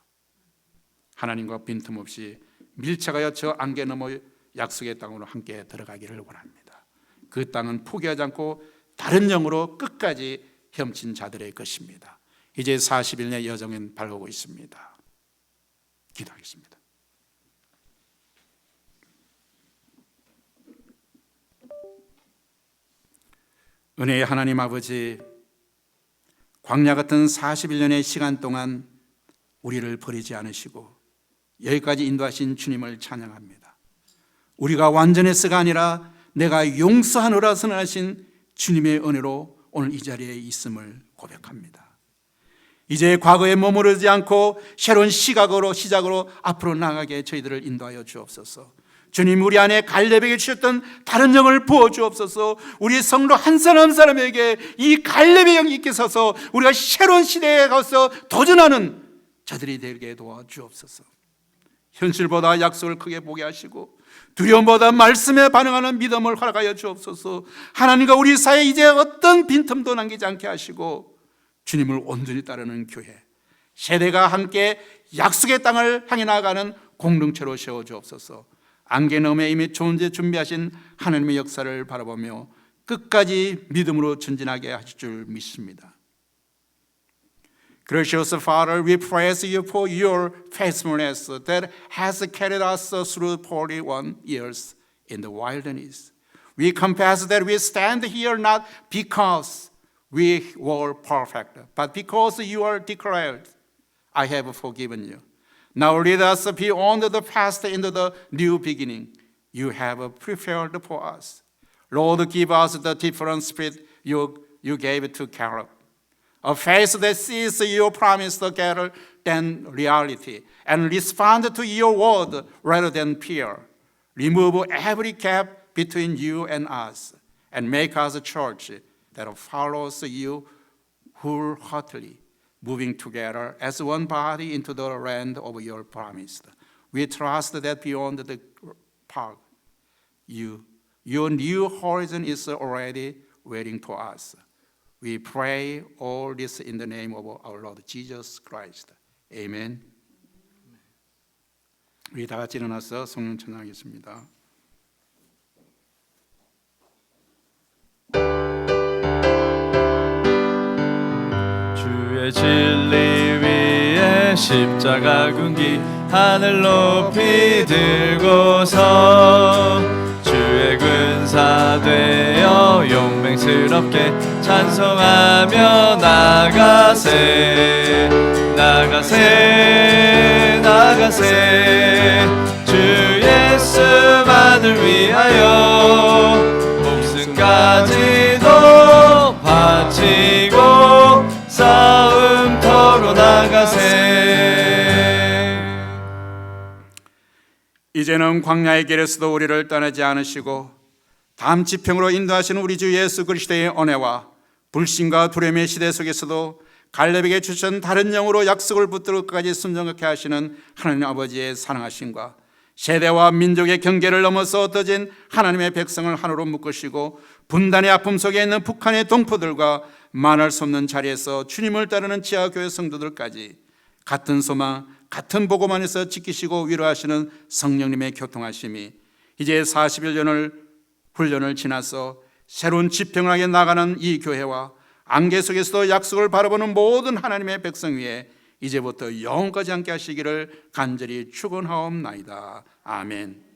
하나님과 빈틈없이 밀착하여 저 안개 너머 약속의 땅으로 함께 들어가기를 원합니다. 그 땅은 포기하지 않고 다른 영으로 끝까지 헤엄친 자들의 것입니다. 이제 40일의 여정은 밝아오고 있습니다. 기도하겠습니다. 은혜의 하나님 아버지, 광야 같은 41년의 시간 동안 우리를 버리지 않으시고 여기까지 인도하신 주님을 찬양합니다. 우리가 완전해서가 아니라 내가 용서하노라 선언하신 주님의 은혜로 오늘 이 자리에 있음을 고백합니다. 이제 과거에 머무르지 않고 새로운 시작으로 앞으로 나가게 저희들을 인도하여 주옵소서. 주님, 우리 안에 갈렙에게 주셨던 다른 영을 부어 주옵소서. 우리 성도 한 사람 한 사람에게 이 갈렙의 영이 있게 서서 우리가 새로운 시대에 가서 도전하는 자들이 되게 도와 주옵소서. 현실보다 약속을 크게 보게 하시고 두려움보다 말씀에 반응하는 믿음을 허락하여 주옵소서. 하나님과 우리 사이에 이제 어떤 빈틈도 남기지 않게 하시고 주님을 온전히 따르는 교회, 세대가 함께 약속의 땅을 향해 나아가는 공동체로 세워 주옵소서. 안개 너머에 이미 존재 준비하신 하나님의 역사를 바라보며 끝까지 믿음으로 전진하게 하실 줄 믿습니다. Gracious Father, we praise you for your faithfulness that has carried us through 41 years in the wilderness. We confess that we stand here not because we were perfect, but because you are declared, I have forgiven you. Now lead us beyond the past into the new beginning. you have prepared for us. Lord, give us the different spirit you gave to Caleb. A faith that sees your promise together than reality and respond to your word rather than fear. Remove every gap between you and us and make us a church that follows you wholeheartedly, moving together as one body into the land of your promise. We trust that beyond the park, your new horizon is already waiting for us. We pray all this in the name of our Lord Jesus Christ. Amen. 우리 다 같이 일어나서 성령 찬양하겠습니다. 주의 진리 위에 십자가 군기 하늘 높이 들고서 주의 군사 되어 용맹스럽게 찬송하며 나가세 나가세 나가세 주 예수만을 위하여 목숨까지도 바치고 싸움터로 나가세. 이제는 광야의 길에서도 우리를 떠나지 않으시고 다음 지평으로 인도하시는 우리 주 예수 그리스도의 은혜와 불신과 두려움의 시대 속에서도 갈렙에게 주신 다른 영으로 약속을 붙들어 끝까지 순종하게 하시는 하나님 아버지의 사랑하심과 세대와 민족의 경계를 넘어서 흩어진 하나님의 백성을 하나로 묶으시고 분단의 아픔 속에 있는 북한의 동포들과 만날 수 없는 자리에서 주님을 따르는 지하교회 성도들까지 같은 소망, 같은 복음 안에서 지키시고 위로하시는 성령님의 교통하심이 이제 40여 훈련을 지나서 새로운 지평을 향해 나가는 이 교회와 안개 속에서도 약속을 바라보는 모든 하나님의 백성 위에 이제부터 영원까지 함께 하시기를 간절히 축원하옵나이다. 아멘.